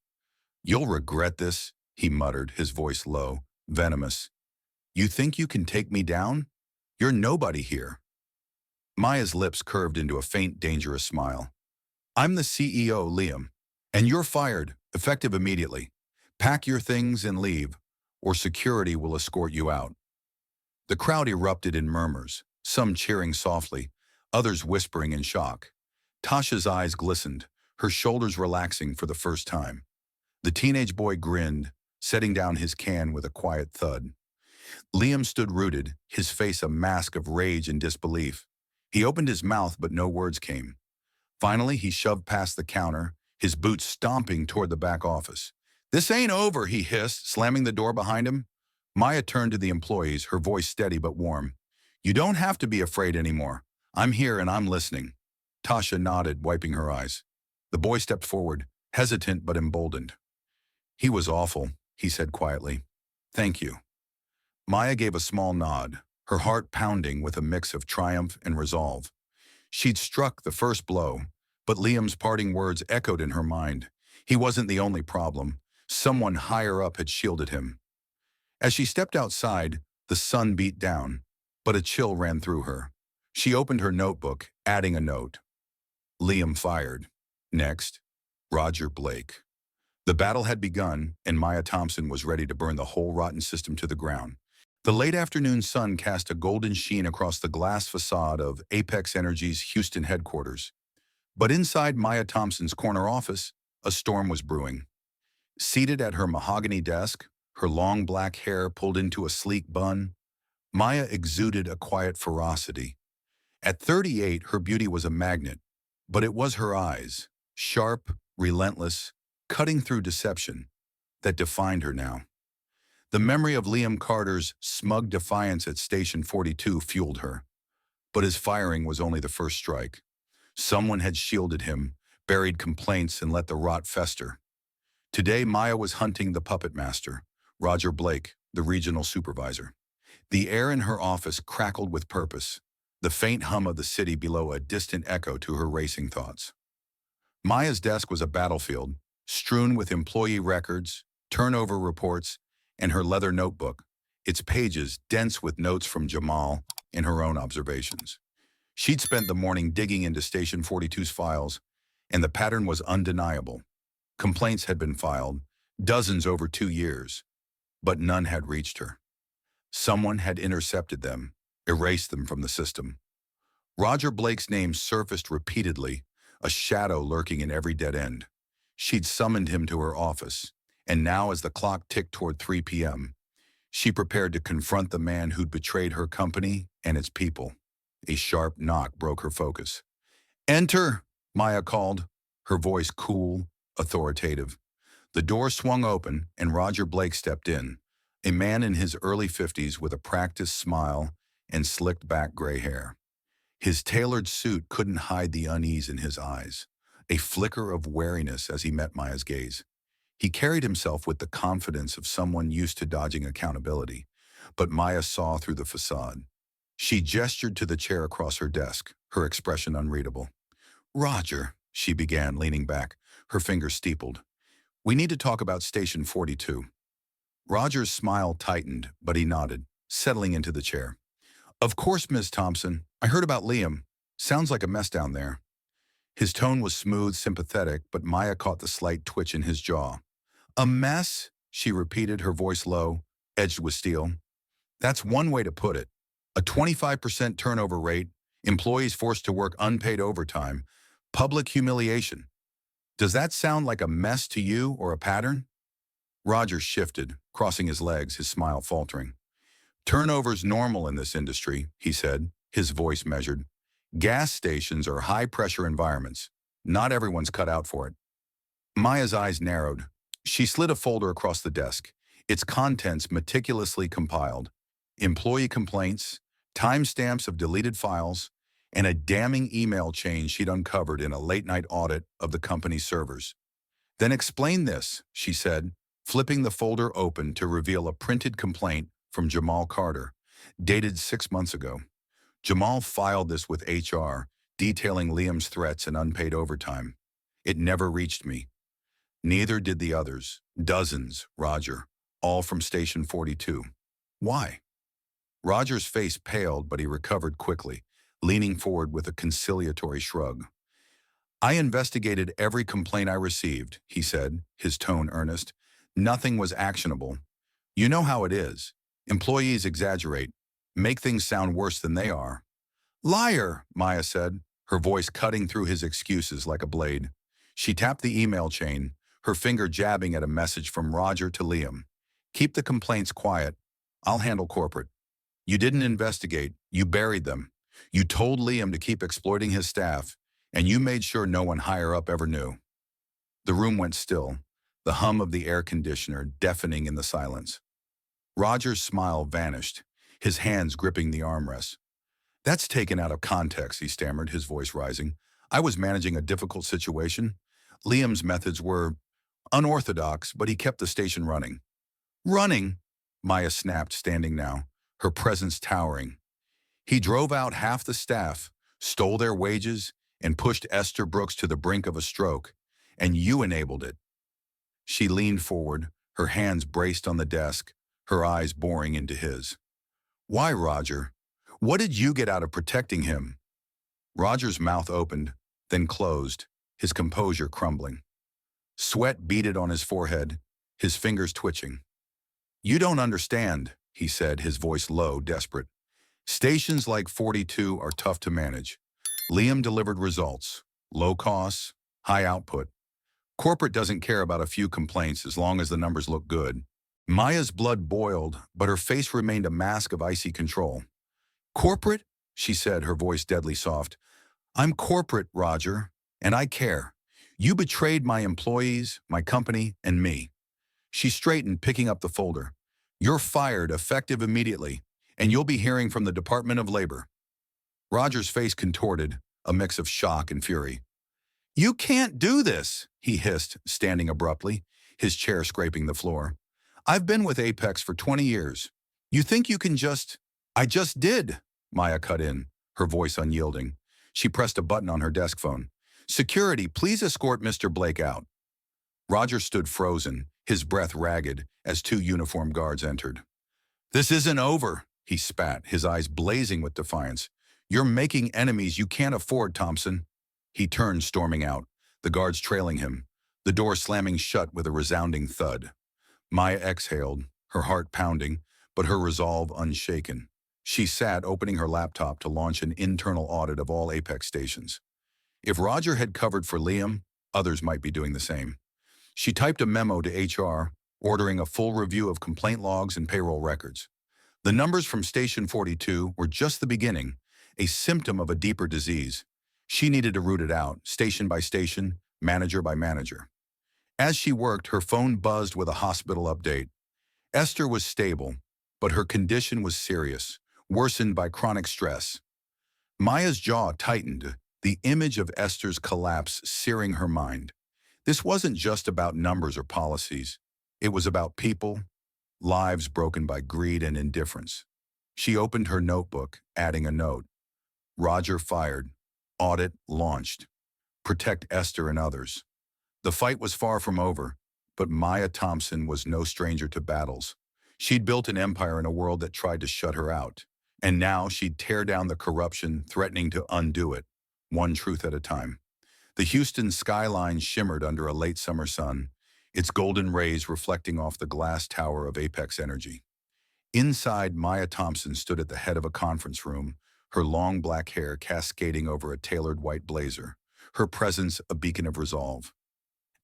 "You'll regret this," he muttered, his voice low, venomous. "You think you can take me down? You're nobody here." Maya's lips curved into a faint, dangerous smile. "I'm the CEO, Liam, and you're fired, effective immediately. Pack your things and leave, or security will escort you out." The crowd erupted in murmurs, some cheering softly, others whispering in shock. Tasha's eyes glistened, her shoulders relaxing for the first time. The teenage boy grinned, setting down his can with a quiet thud. Liam stood rooted, his face a mask of rage and disbelief. He opened his mouth, but no words came. Finally, he shoved past the counter, his boots stomping toward the back office. "This ain't over," he hissed, slamming the door behind him. Maya turned to the employees, her voice steady but warm. "You don't have to be afraid anymore. I'm here and I'm listening." Tasha nodded, wiping her eyes. The boy stepped forward, hesitant but emboldened. "He was awful," he said quietly. "Thank you." Maya gave a small nod, her heart pounding with a mix of triumph and resolve. She'd struck the first blow, but Liam's parting words echoed in her mind. He wasn't the only problem. Someone higher up had shielded him. As she stepped outside, the sun beat down, but a chill ran through her. She opened her notebook, adding a note. Liam fired. Next, Roger Blake. The battle had begun, and Maya Thompson was ready to burn the whole rotten system to the ground. The late afternoon sun cast a golden sheen across the glass facade of Apex Energy's Houston headquarters. But inside Maya Thompson's corner office, a storm was brewing. Seated at her mahogany desk, her long black hair pulled into a sleek bun, Maya exuded a quiet ferocity. At 38, her beauty was a magnet, but it was her eyes, sharp, relentless, cutting through deception, that defined her now. The memory of Liam Carter's smug defiance at Station 42 fueled her, but his firing was only the first strike. Someone had shielded him, buried complaints, and let the rot fester. Today, Maya was hunting the puppet master, Roger Blake, the regional supervisor. The air in her office crackled with purpose, the faint hum of the city below a distant echo to her racing thoughts. Maya's desk was a battlefield, strewn with employee records, turnover reports, and her leather notebook, its pages dense with notes from Jamal and her own observations. She'd spent the morning digging into Station 42's files, and the pattern was undeniable. Complaints had been filed, dozens over 2 years, but none had reached her. Someone had intercepted them, erased them from the system. Roger Blake's name surfaced repeatedly, a shadow lurking in every dead end. She'd summoned him to her office, and now as the clock ticked toward 3 p.m., she prepared to confront the man who'd betrayed her company and its people. A sharp knock broke her focus. "Enter," Maya called, her voice cool, authoritative. The door swung open, and Roger Blake stepped in, a man in his early 50s with a practiced smile and slicked-back gray hair. His tailored suit couldn't hide the unease in his eyes, a flicker of wariness as he met Maya's gaze. He carried himself with the confidence of someone used to dodging accountability, but Maya saw through the facade. She gestured to the chair across her desk, her expression unreadable. "Roger," she began, leaning back, her fingers steepled. "We need to talk about Station 42. Roger's smile tightened, but he nodded, settling into the chair. "Of course, Ms. Thompson. I heard about Liam. Sounds like a mess down there." His tone was smooth, sympathetic, but Maya caught the slight twitch in his jaw. "A mess?" she repeated, her voice low, edged with steel. "That's one way to put it. A 25% turnover rate, employees forced to work unpaid overtime, public humiliation. Does that sound like a mess to you or a pattern?" Roger shifted, crossing his legs, his smile faltering. "Turnover's normal in this industry," he said, his voice measured. "Gas stations are high-pressure environments. Not everyone's cut out for it." Maya's eyes narrowed. She slid a folder across the desk, its contents meticulously compiled. Employee complaints, timestamps of deleted files, and a damning email chain she'd uncovered in a late-night audit of the company's servers. "Then explain this," she said, flipping the folder open to reveal a printed complaint from Jamal Carter, dated 6 months ago. Jamal filed this with HR, detailing Liam's threats and unpaid overtime. "It never reached me. Neither did the others. Dozens, Roger, all from Station 42. Why?" Roger's face paled, but he recovered quickly, leaning forward with a conciliatory shrug. "I investigated every complaint I received," he said, his tone earnest. "Nothing was actionable. You know how it is. Employees exaggerate, make things sound worse than they are." "Liar," Maya said, her voice cutting through his excuses like a blade. She tapped the email chain, her finger jabbing at a message from Roger to Liam. "Keep the complaints quiet. I'll handle corporate. You didn't investigate. You buried them. You told Liam to keep exploiting his staff, and you made sure no one higher up ever knew." The room went still, the hum of the air conditioner deafening in the silence. Roger's smile vanished, his hands gripping the armrests. "That's taken out of context," he stammered, his voice rising. "I was managing a difficult situation. Liam's methods were unorthodox, but he kept the station running." "Running?" Maya snapped, standing now, her presence towering. "He drove out half the staff, stole their wages, and pushed Esther Brooks to the brink of a stroke, and you enabled it." She leaned forward, her hands braced on the desk, her eyes boring into his. "Why, Roger? What did you get out of protecting him?" Roger's mouth opened, then closed, his composure crumbling. Sweat beaded on his forehead, his fingers twitching. "You don't understand," he said, his voice low, desperate. "Stations like 42 are tough to manage. Liam delivered results. Low costs, high output. Corporate doesn't care about a few complaints as long as the numbers look good." Maya's blood boiled, but her face remained a mask of icy control. "Corporate?" she said, her voice deadly soft. "I'm corporate, Roger, and I care. You betrayed my employees, my company, and me." She straightened, picking up the folder. "You're fired, effective immediately, and you'll be hearing from the Department of Labor." Roger's face contorted, a mix of shock and fury. "You can't do this," he hissed, standing abruptly, his chair scraping the floor. "I've been with Apex for 20 years. You think you can just—" "I just did," Maya cut in, her voice unyielding. She pressed a button on her desk phone. "Security, please escort Mr. Blake out." Roger stood frozen, his breath ragged, as two uniformed guards entered. "This isn't over," he spat, his eyes blazing with defiance. "You're making enemies you can't afford, Thompson." He turned, storming out, the guards trailing him, the door slamming shut with a resounding thud. Maya exhaled, her heart pounding, but her resolve unshaken. She sat, opening her laptop to launch an internal audit of all Apex stations. If Roger had covered for Liam, others might be doing the same. She typed a memo to HR, ordering a full review of complaint logs and payroll records. The numbers from Station 42 were just the beginning, a symptom of a deeper disease. She needed to root it out, station by station, manager by manager. As she worked, her phone buzzed with a hospital update. Esther was stable, but her condition was serious, worsened by chronic stress. Maya's jaw tightened, the image of Esther's collapse searing her mind. This wasn't just about numbers or policies. It was about people, lives broken by greed and indifference. She opened her notebook, adding a note. Roger fired. Audit launched. Protect Esther and others. The fight was far from over, but Maya Thompson was no stranger to battles. She'd built an empire in a world that tried to shut her out. And now she'd tear down the corruption, threatening to undo it, one truth at a time. The Houston skyline shimmered under a late summer sun, its golden rays reflecting off the glass tower of Apex Energy. Inside, Maya Thompson stood at the head of a conference room, her long black hair cascading over a tailored white blazer, her presence a beacon of resolve.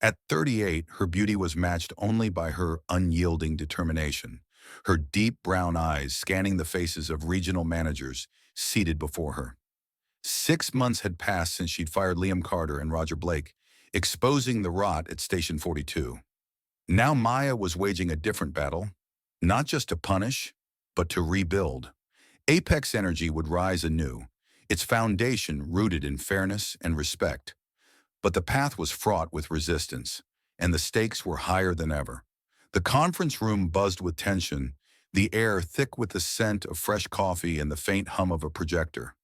At 38, her beauty was matched only by her unyielding determination, her deep brown eyes scanning the faces of regional managers seated before her. 6 months had passed since she'd fired Liam Carter and Roger Blake, exposing the rot at Station 42. Now Maya was waging a different battle, not just to punish, but to rebuild. Apex Energy would rise anew, its foundation rooted in fairness and respect. But the path was fraught with resistance, and the stakes were higher than ever. The conference room buzzed with tension, the air thick with the scent of fresh coffee and the faint hum of a projector.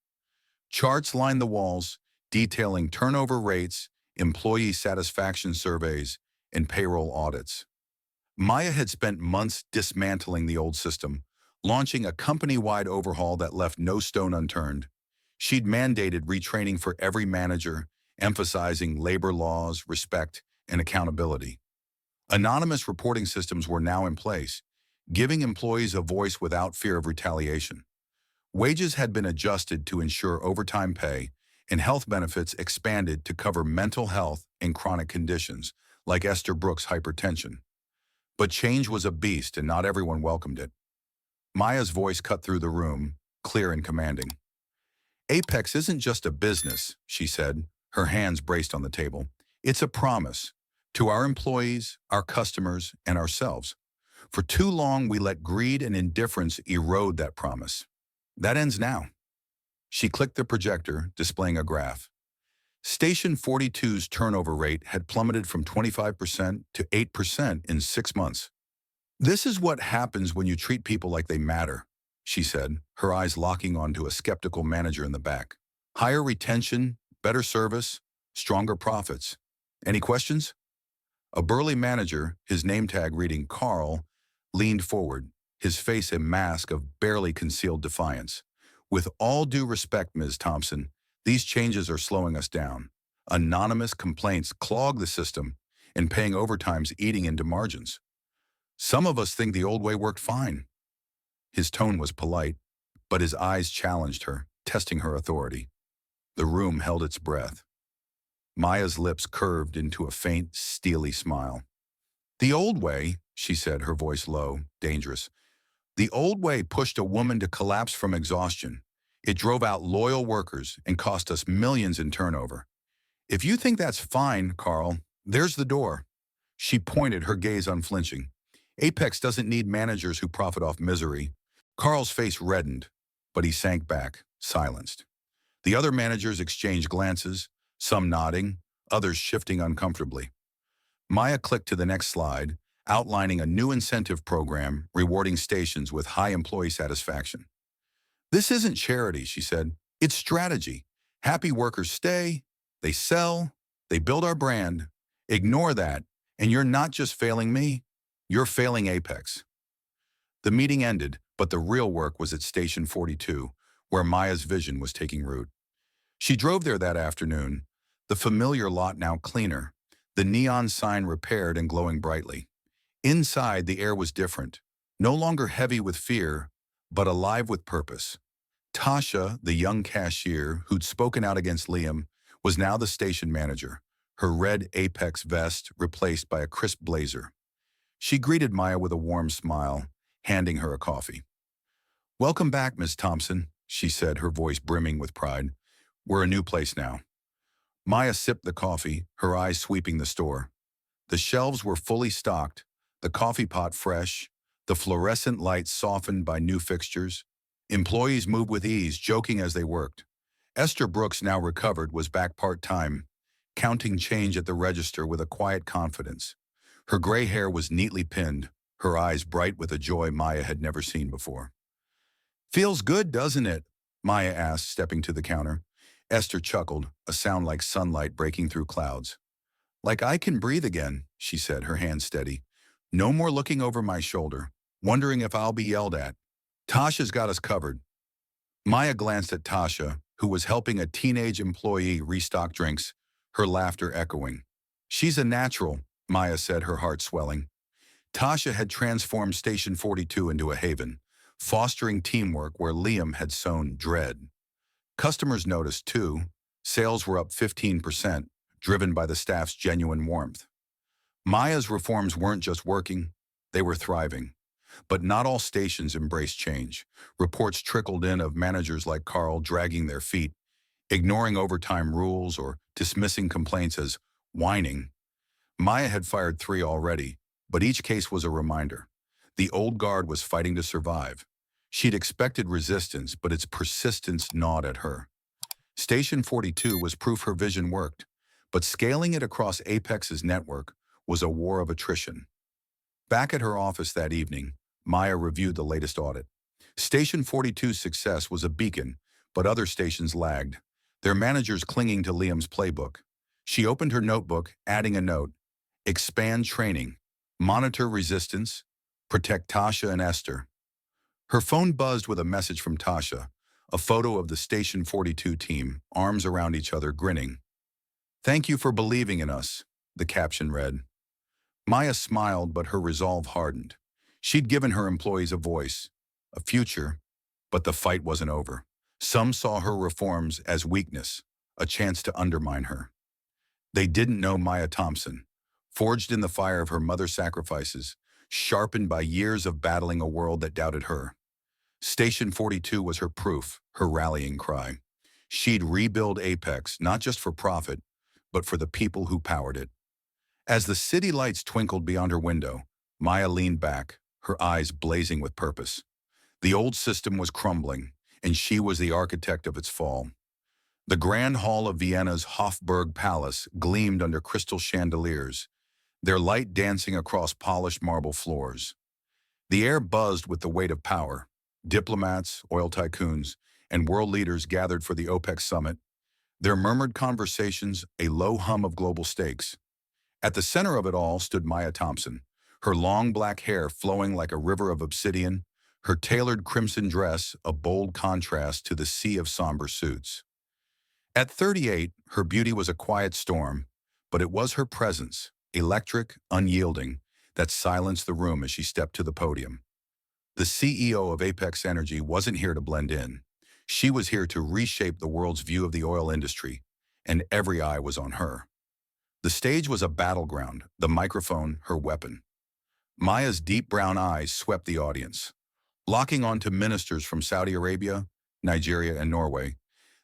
Charts lined the walls, detailing turnover rates, employee satisfaction surveys, and payroll audits. Maya had spent months dismantling the old system, launching a company-wide overhaul that left no stone unturned. She'd mandated retraining for every manager, emphasizing labor laws, respect, and accountability. Anonymous reporting systems were now in place, giving employees a voice without fear of retaliation. Wages had been adjusted to ensure overtime pay, and health benefits expanded to cover mental health and chronic conditions, like Esther Brooks' hypertension. But change was a beast, and not everyone welcomed it. Maya's voice cut through the room, clear and commanding. "Apex isn't just a business," she said, her hands braced on the table. "It's a promise to our employees, our customers, and ourselves. For too long, we let greed and indifference erode that promise. That ends now." She clicked the projector, displaying a graph. Station 42's turnover rate had plummeted from 25% to 8% in 6 months. "This is what happens when you treat people like they matter," she said, her eyes locking onto a skeptical manager in the back. "Higher retention, better service, stronger profits. Any questions?" A burly manager, his name tag reading Carl, leaned forward, his face a mask of barely concealed defiance. "With all due respect, Ms. Thompson, these changes are slowing us down. Anonymous complaints clog the system, and paying overtime's eating into margins. Some of us think the old way worked fine. His tone was polite, but his eyes challenged her, testing her authority. The room held its breath. Maya's lips curved into a faint, steely smile. The old way, she said, her voice low, dangerous. The old way pushed a woman to collapse from exhaustion. It drove out loyal workers and cost us millions in turnover. If you think that's fine, Carl, there's the door. She pointed, her gaze unflinching. Apex doesn't need managers who profit off misery. Carl's face reddened, but he sank back, silenced. The other managers exchanged glances, some nodding, others shifting uncomfortably. Maya clicked to the next slide, outlining a new incentive program rewarding stations with high employee satisfaction. This isn't charity, she said. It's strategy. Happy workers stay, they sell, they build our brand. Ignore that, and you're not just failing me, you're failing Apex. The meeting ended, but the real work was at Station 42, where Maya's vision was taking root. She drove there that afternoon, the familiar lot now cleaner, the neon sign repaired and glowing brightly. Inside, the air was different, no longer heavy with fear, but alive with purpose. Tasha, the young cashier who'd spoken out against Liam, was now the station manager, her red Apex vest replaced by a crisp blazer. She greeted Maya with a warm smile, handing her a coffee. "Welcome back, Miss Thompson," she said, her voice brimming with pride. "We're a new place now." Maya sipped the coffee, her eyes sweeping the store. The shelves were fully stocked, the coffee pot fresh, the fluorescent lights softened by new fixtures. Employees moved with ease, joking as they worked. Esther Brooks, now recovered, was back part-time, counting change at the register with a quiet confidence. Her gray hair was neatly pinned, her eyes bright with a joy Maya had never seen before. "Feels good, doesn't it?" Maya asked, stepping to the counter. Esther chuckled, a sound like sunlight breaking through clouds. "Like I can breathe again," she said, her hand steady. "No more looking over my shoulder, wondering if I'll be yelled at. Tasha's got us covered." Maya glanced at Tasha, who was helping a teenage employee restock drinks, her laughter echoing. "She's a natural," Maya said, her heart swelling. Tasha had transformed Station 42 into a haven, fostering teamwork where Liam had sown dread. Customers noticed, too. Sales were up 15%, driven by the staff's genuine warmth. Maya's reforms weren't just working, they were thriving. But not all stations embraced change. Reports trickled in of managers like Carl dragging their feet, ignoring overtime rules or dismissing complaints as whining. Maya had fired 3 already, but each case was a reminder. The old guard was fighting to survive. She'd expected resistance, but its persistence gnawed at her. Station 42 was proof her vision worked, but scaling it across Apex's network was a war of attrition. Back at her office that evening, Maya reviewed the latest audit. Station 42's success was a beacon, but other stations lagged, their managers clinging to Liam's playbook. She opened her notebook, adding a note: expand training, monitor resistance, protect Tasha and Esther. Her phone buzzed with a message from Tasha, a photo of the Station 42 team, arms around each other, grinning. "Thank you for believing in us," the caption read. Maya smiled, but her resolve hardened. She'd given her employees a voice, a future, but the fight wasn't over. Some saw her reforms as weakness, a chance to undermine her. They didn't know Maya Thompson, forged in the fire of her mother's sacrifices, sharpened by years of battling a world that doubted her. Station 42 was her proof, her rallying cry. She'd rebuild Apex, not just for profit, but for the people who powered it. As the city lights twinkled beyond her window, Maya leaned back, her eyes blazing with purpose. The old system was crumbling, and she was the architect of its fall. The grand hall of Vienna's Hofburg Palace gleamed under crystal chandeliers, their light dancing across polished marble floors. The air buzzed with the weight of power. Diplomats, oil tycoons, and world leaders gathered for the OPEC summit, their murmured conversations a low hum of global stakes. At the center of it all stood Maya Thompson, her long black hair flowing like a river of obsidian, her tailored crimson dress a bold contrast to the sea of somber suits. At 38, her beauty was a quiet storm, but it was her presence, electric, unyielding, that silenced the room as she stepped to the podium. The CEO of Apex Energy wasn't here to blend in. She was here to reshape the world's view of the oil industry, and every eye was on her. The stage was a battleground, the microphone her weapon. Maya's deep brown eyes swept the audience, locking onto ministers from Saudi Arabia, Nigeria, and Norway,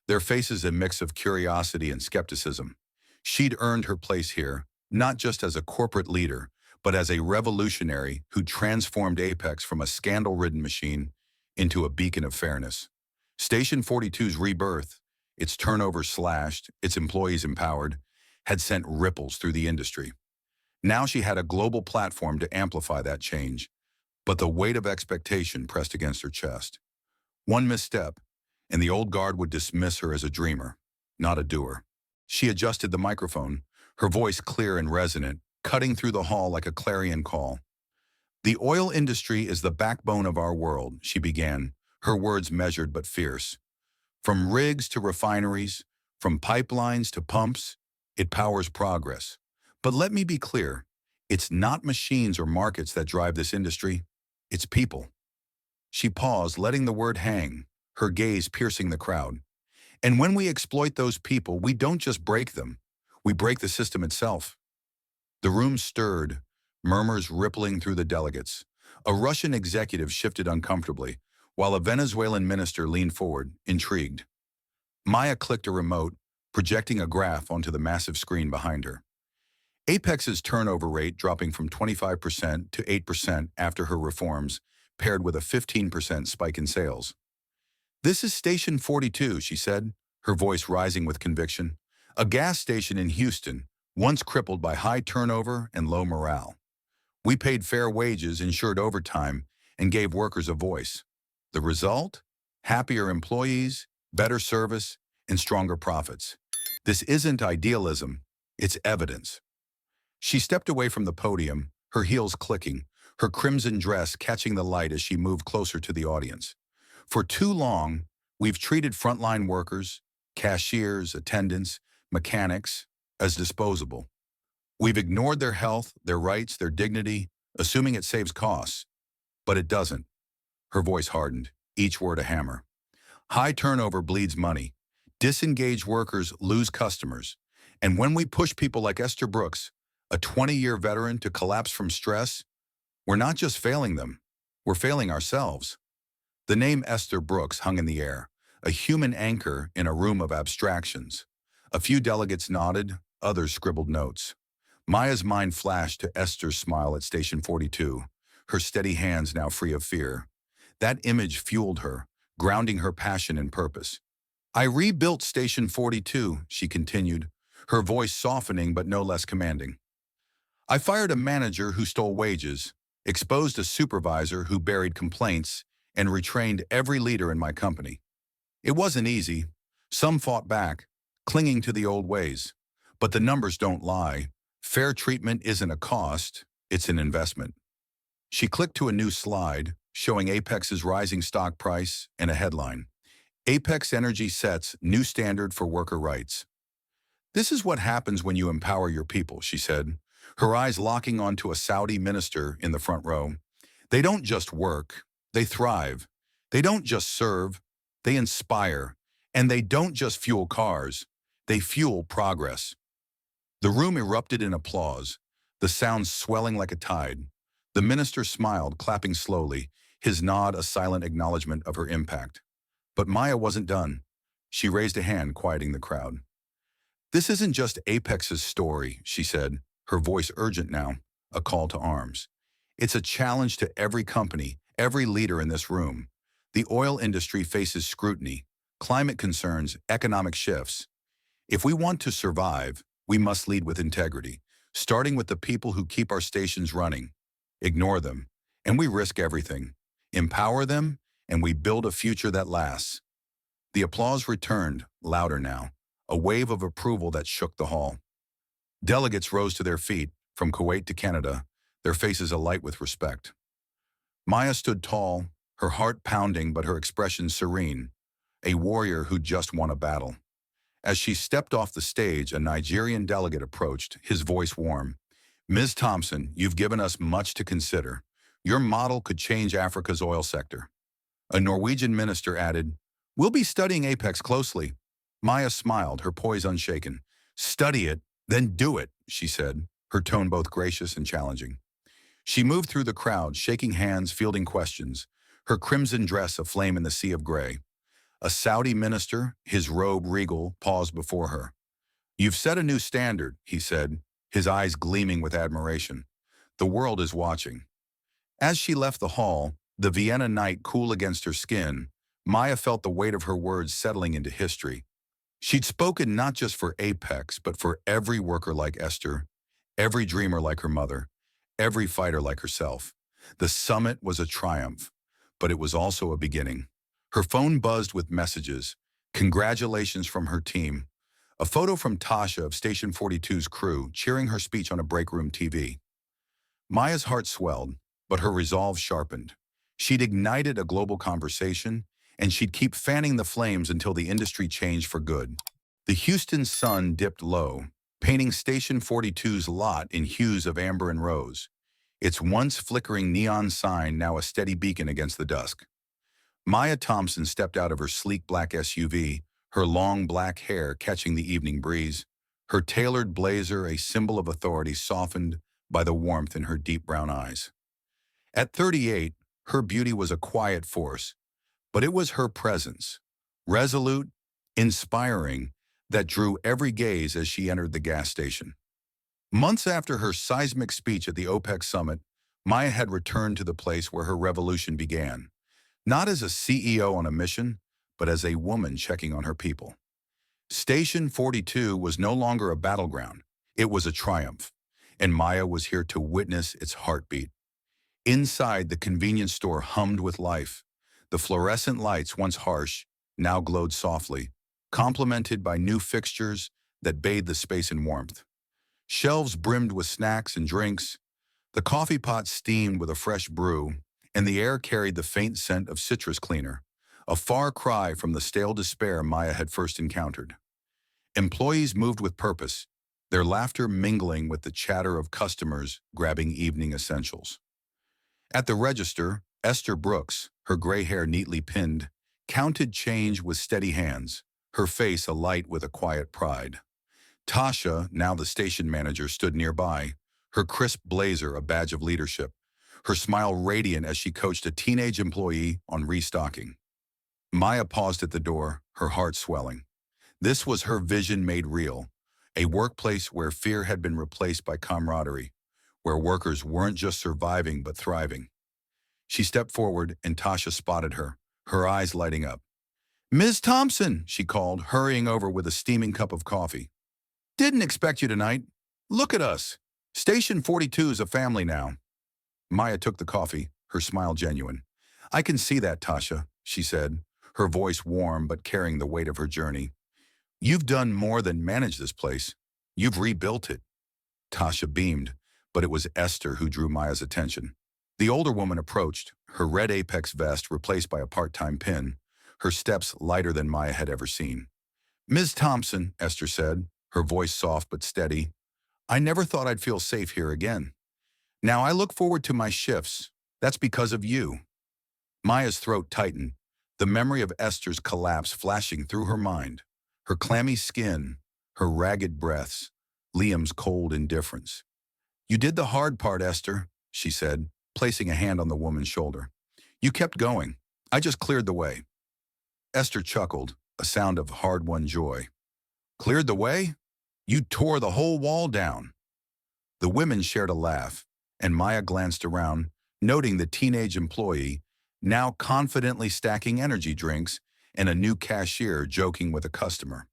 their faces a mix of curiosity and skepticism. She'd earned her place here, not just as a corporate leader, but as a revolutionary who transformed Apex from a scandal-ridden machine into a beacon of fairness. Station 42's rebirth, its turnover slashed, its employees empowered, had sent ripples through the industry. Now she had a global platform to amplify that change, but the weight of expectation pressed against her chest. One misstep, and the old guard would dismiss her as a dreamer, not a doer. She adjusted the microphone, her voice clear and resonant, cutting through the hall like a clarion call. "The oil industry is the backbone of our world," she began, her words measured but fierce. "From rigs to refineries, from pipelines to pumps, it powers progress. But let me be clear, it's not machines or markets that drive this industry, it's people." She paused, letting the word hang, her gaze piercing the crowd. "And when we exploit those people, we don't just break them, we break the system itself." The room stirred, murmurs rippling through the delegates. A Russian executive shifted uncomfortably, while a Venezuelan minister leaned forward, intrigued. Maya clicked a remote, projecting a graph onto the massive screen behind her. Apex's turnover rate dropping from 25% to 8% after her reforms, paired with a 15% spike in sales. "This is Station 42, she said, her voice rising with conviction. "A gas station in Houston, once crippled by high turnover and low morale. We paid fair wages, ensured overtime, and gave workers a voice. The result? Happier employees, better service, and stronger profits. This isn't idealism, it's evidence." She stepped away from the podium, her heels clicking, her crimson dress catching the light as she moved closer to the audience. "For too long, we've treated frontline workers, cashiers, attendants, mechanics, as disposable. We've ignored their health, their rights, their dignity, assuming it saves costs. But it doesn't." Her voice hardened, each word a hammer. "High turnover bleeds money. Disengaged workers lose customers. And when we push people like Esther Brooks, a 20-year veteran, to collapse from stress, we're not just failing them, we're failing ourselves." The name Esther Brooks hung in the air, a human anchor in a room of abstractions. A few delegates nodded, others scribbled notes. Maya's mind flashed to Esther's smile at Station 42, her steady hands now free of fear. That image fueled her, grounding her passion and purpose. "I rebuilt Station 42, she continued, her voice softening but no less commanding. "I fired a manager who stole wages, exposed a supervisor who buried complaints, and retrained every leader in my company. It wasn't easy. Some fought back, clinging to the old ways. But the numbers don't lie. Fair treatment isn't a cost, it's an investment." She clicked to a new slide, showing Apex's rising stock price and a headline. "Apex Energy sets new standard for worker rights." "This is what happens when you empower your people," she said, her eyes locking onto a Saudi minister in the front row. "They don't just work, they thrive. They don't just serve, they inspire. And they don't just fuel cars, they fuel progress." The room erupted in applause, the sound swelling like a tide. The minister smiled, clapping slowly, his nod a silent acknowledgement of her impact. But Maya wasn't done. She raised a hand, quieting the crowd. "This isn't just Apex's story," she said, her voice urgent now, a call to arms. "It's a challenge to every company, every leader in this room. The oil industry faces scrutiny, climate concerns, economic shifts. If we want to survive, we must lead with integrity, starting with the people who keep our stations running. Ignore them, and we risk everything. Empower them, and we build a future that lasts." The applause returned, louder now, a wave of approval that shook the hall. Delegates rose to their feet, from Kuwait to Canada, their faces alight with respect. Maya stood tall, her heart pounding but her expression serene, a warrior who'd just won a battle. As she stepped off the stage, a Nigerian delegate approached, his voice warm. Ms. Thompson, you've given us much to consider. Your model could change Africa's oil sector. A Norwegian minister added, we'll be studying Apex closely. Maya smiled, her poise unshaken. Study it, then do it, she said, her tone both gracious and challenging. She moved through the crowd, shaking hands, fielding questions, her crimson dress aflame in the sea of gray. A Saudi minister, his robe regal, paused before her. You've set a new standard, he said, his eyes gleaming with admiration. The world is watching. As she left the hall, the Vienna night cool against her skin, Maya felt the weight of her words settling into history. She'd spoken not just for Apex, but for every worker like Esther, every dreamer like her mother, every fighter like herself. The summit was a triumph, but it was also a beginning. Her phone buzzed with messages, congratulations from her team, a photo from Tasha of Station 42's crew cheering her speech on a break room TV. Maya's heart swelled, but her resolve sharpened. She'd ignited a global conversation, and she'd keep fanning the flames until the industry changed for good. The Houston sun dipped low, painting Station 42's lot in hues of amber and rose, its once flickering neon sign now a steady beacon against the dusk. Maya Thompson stepped out of her sleek black SUV, her long black hair catching the evening breeze, her tailored blazer a symbol of authority softened by the warmth in her deep brown eyes. At 38, her beauty was a quiet force, but it was her presence, resolute, inspiring, that drew every gaze as she entered the gas station. Months after her seismic speech at the OPEC summit, Maya had returned to the place where her revolution began, not as a CEO on a mission, but as a woman checking on her people. Station 42 was no longer a battleground, it was a triumph, and Maya was here to witness its heartbeat. Inside, the convenience store hummed with life. The fluorescent lights, once harsh, now glowed softly, complemented by new fixtures that bathed the space in warmth. Shelves brimmed with snacks and drinks, the coffee pot steamed with a fresh brew, and the air carried the faint scent of citrus cleaner, a far cry from the stale despair Maya had first encountered. Employees moved with purpose, their laughter mingling with the chatter of customers grabbing evening essentials. At the register, Esther Brooks, her gray hair neatly pinned, counted change with steady hands, her face alight with a quiet pride. Tasha, now the station manager, stood nearby, her crisp blazer a badge of leadership, her smile radiant as she coached a teenage employee on restocking. Maya paused at the door, her heart swelling. This was her vision made real, a workplace where fear had been replaced by camaraderie, where workers weren't just surviving but thriving. She stepped forward and Tasha spotted her, her eyes lighting up. Ms. Thompson, she called, hurrying over with a steaming cup of coffee. Didn't expect you tonight. Look at us. Station 42 is a family now. Maya took the coffee, her smile genuine. I can see that, Tasha, she said, her voice warm but carrying the weight of her journey. You've done more than manage this place. You've rebuilt it. Tasha beamed, but it was Esther who drew Maya's attention. The older woman approached, her red Apex vest replaced by a part-time pin, her steps lighter than Maya had ever seen. Ms. Thompson, Esther said, her voice soft but steady, I never thought I'd feel safe here again. Now I look forward to my shifts. That's because of you. Maya's throat tightened, the memory of Esther's collapse flashing through her mind, her clammy skin, her ragged breaths, Liam's cold indifference. You did the hard part, Esther, she said, placing a hand on the woman's shoulder. You kept going. I just cleared the way. Esther chuckled, a sound of hard-won joy. Cleared the way? You tore the whole wall down. The women shared a laugh, and Maya glanced around, noting the teenage employee, now confidently stacking energy drinks, and a new cashier joking with a customer.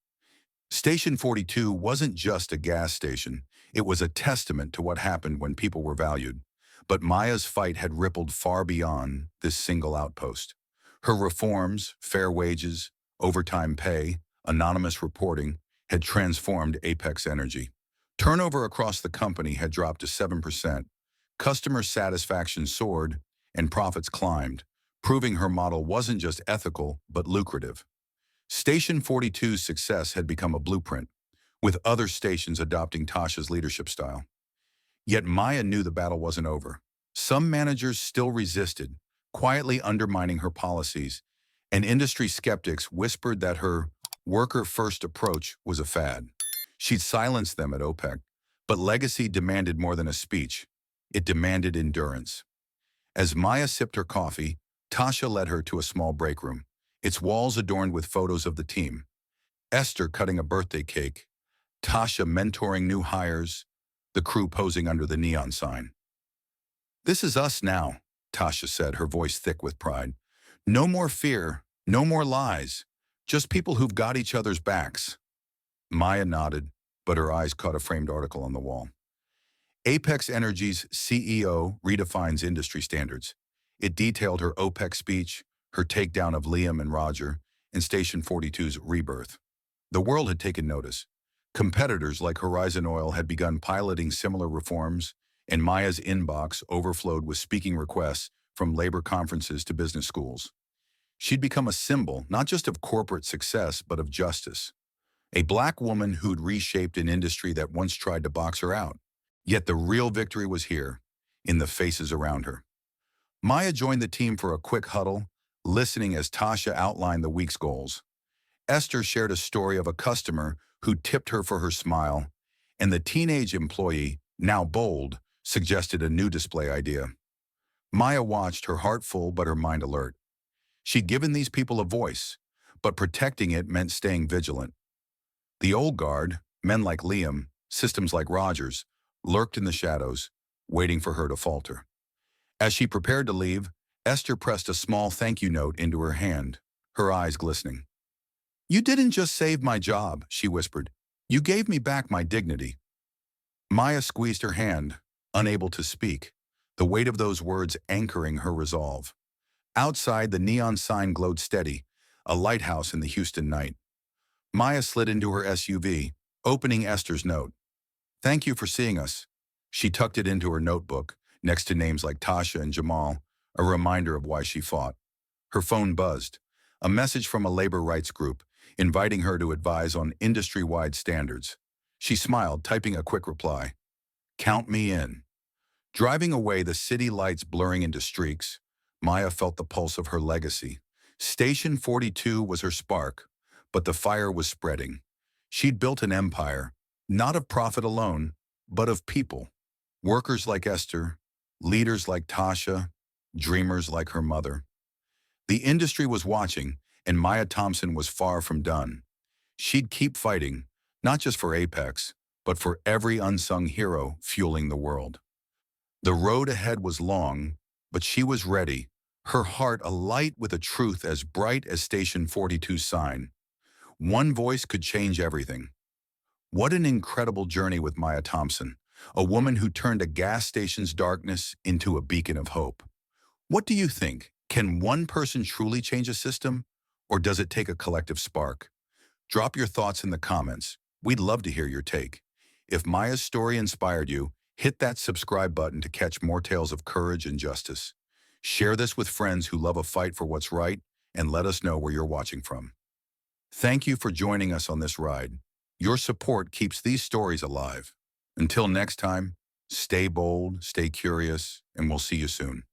Station 42 wasn't just a gas station, it was a testament to what happened when people were valued. But Maya's fight had rippled far beyond this single outpost. Her reforms, fair wages, overtime pay, anonymous reporting, had transformed Apex Energy. Turnover across the company had dropped to 7%, customer satisfaction soared, and profits climbed, proving her model wasn't just ethical but lucrative. Station 42's success had become a blueprint, with other stations adopting Tasha's leadership style. Yet Maya knew the battle wasn't over. Some managers still resisted, quietly undermining her policies, and industry skeptics whispered that her worker-first approach was a fad. She'd silenced them at OPEC, but legacy demanded more than a speech. It demanded endurance. As Maya sipped her coffee, Tasha led her to a small break room, its walls adorned with photos of the team. Esther cutting a birthday cake, Tasha mentoring new hires, the crew posing under the neon sign. "This is us now," Tasha said, her voice thick with pride. "No more fear, no more lies, just people who've got each other's backs." Maya nodded, but her eyes caught a framed article on the wall. Apex Energy's CEO redefines industry standards. It detailed her OPEC speech, her takedown of Liam and Roger, and Station 42's rebirth. The world had taken notice. Competitors like Horizon Oil had begun piloting similar reforms, and Maya's inbox overflowed with speaking requests from labor conferences to business schools. She'd become a symbol not just of corporate success, but of justice. A black woman who'd reshaped an industry that once tried to box her out. Yet the real victory was here, in the faces around her. Maya joined the team for a quick huddle, listening as Tasha outlined the week's goals. Esther shared a story of a customer who tipped her for her smile, and the teenage employee, now bold, suggested a new display idea. Maya watched, her heart full but her mind alert. She'd given these people a voice, but protecting it meant staying vigilant. The old guard, men like Liam, systems like Rogers, lurked in the shadows, waiting for her to falter. As she prepared to leave, Esther pressed a small thank you note into her hand, her eyes glistening. "You didn't just save my job," she whispered. "You gave me back my dignity." Maya squeezed her hand, unable to speak, the weight of those words anchoring her resolve. Outside, the neon sign glowed steady, a lighthouse in the Houston night. Maya slid into her SUV, opening Esther's note. "Thank you for seeing us." She tucked it into her notebook, next to names like Tasha and Jamal, a reminder of why she fought. Her phone buzzed, a message from a labor rights group, inviting her to advise on industry-wide standards. She smiled, typing a quick reply. "Count me in." Driving away, the city lights blurring into streaks, Maya felt the pulse of her legacy. Station 42 was her spark, but the fire was spreading. She'd built an empire, not of profit alone, but of people. Workers like Esther, leaders like Tasha, dreamers like her mother. The industry was watching, and Maya Thompson was far from done. She'd keep fighting, not just for Apex, but for every unsung hero fueling the world. The road ahead was long, but she was ready, her heart alight with a truth as bright as Station 42's sign. One voice could change everything. What an incredible journey with Maya Thompson, a woman who turned a gas station's darkness into a beacon of hope. What do you think? Can one person truly change a system, or does it take a collective spark? Drop your thoughts in the comments. We'd love to hear your take. If Maya's story inspired you, hit that subscribe button to catch more tales of courage and justice. Share this with friends who love a fight for what's right, and let us know where you're watching from. Thank you for joining us on this ride. Your support keeps these stories alive. Until next time, stay bold, stay curious, and we'll see you soon.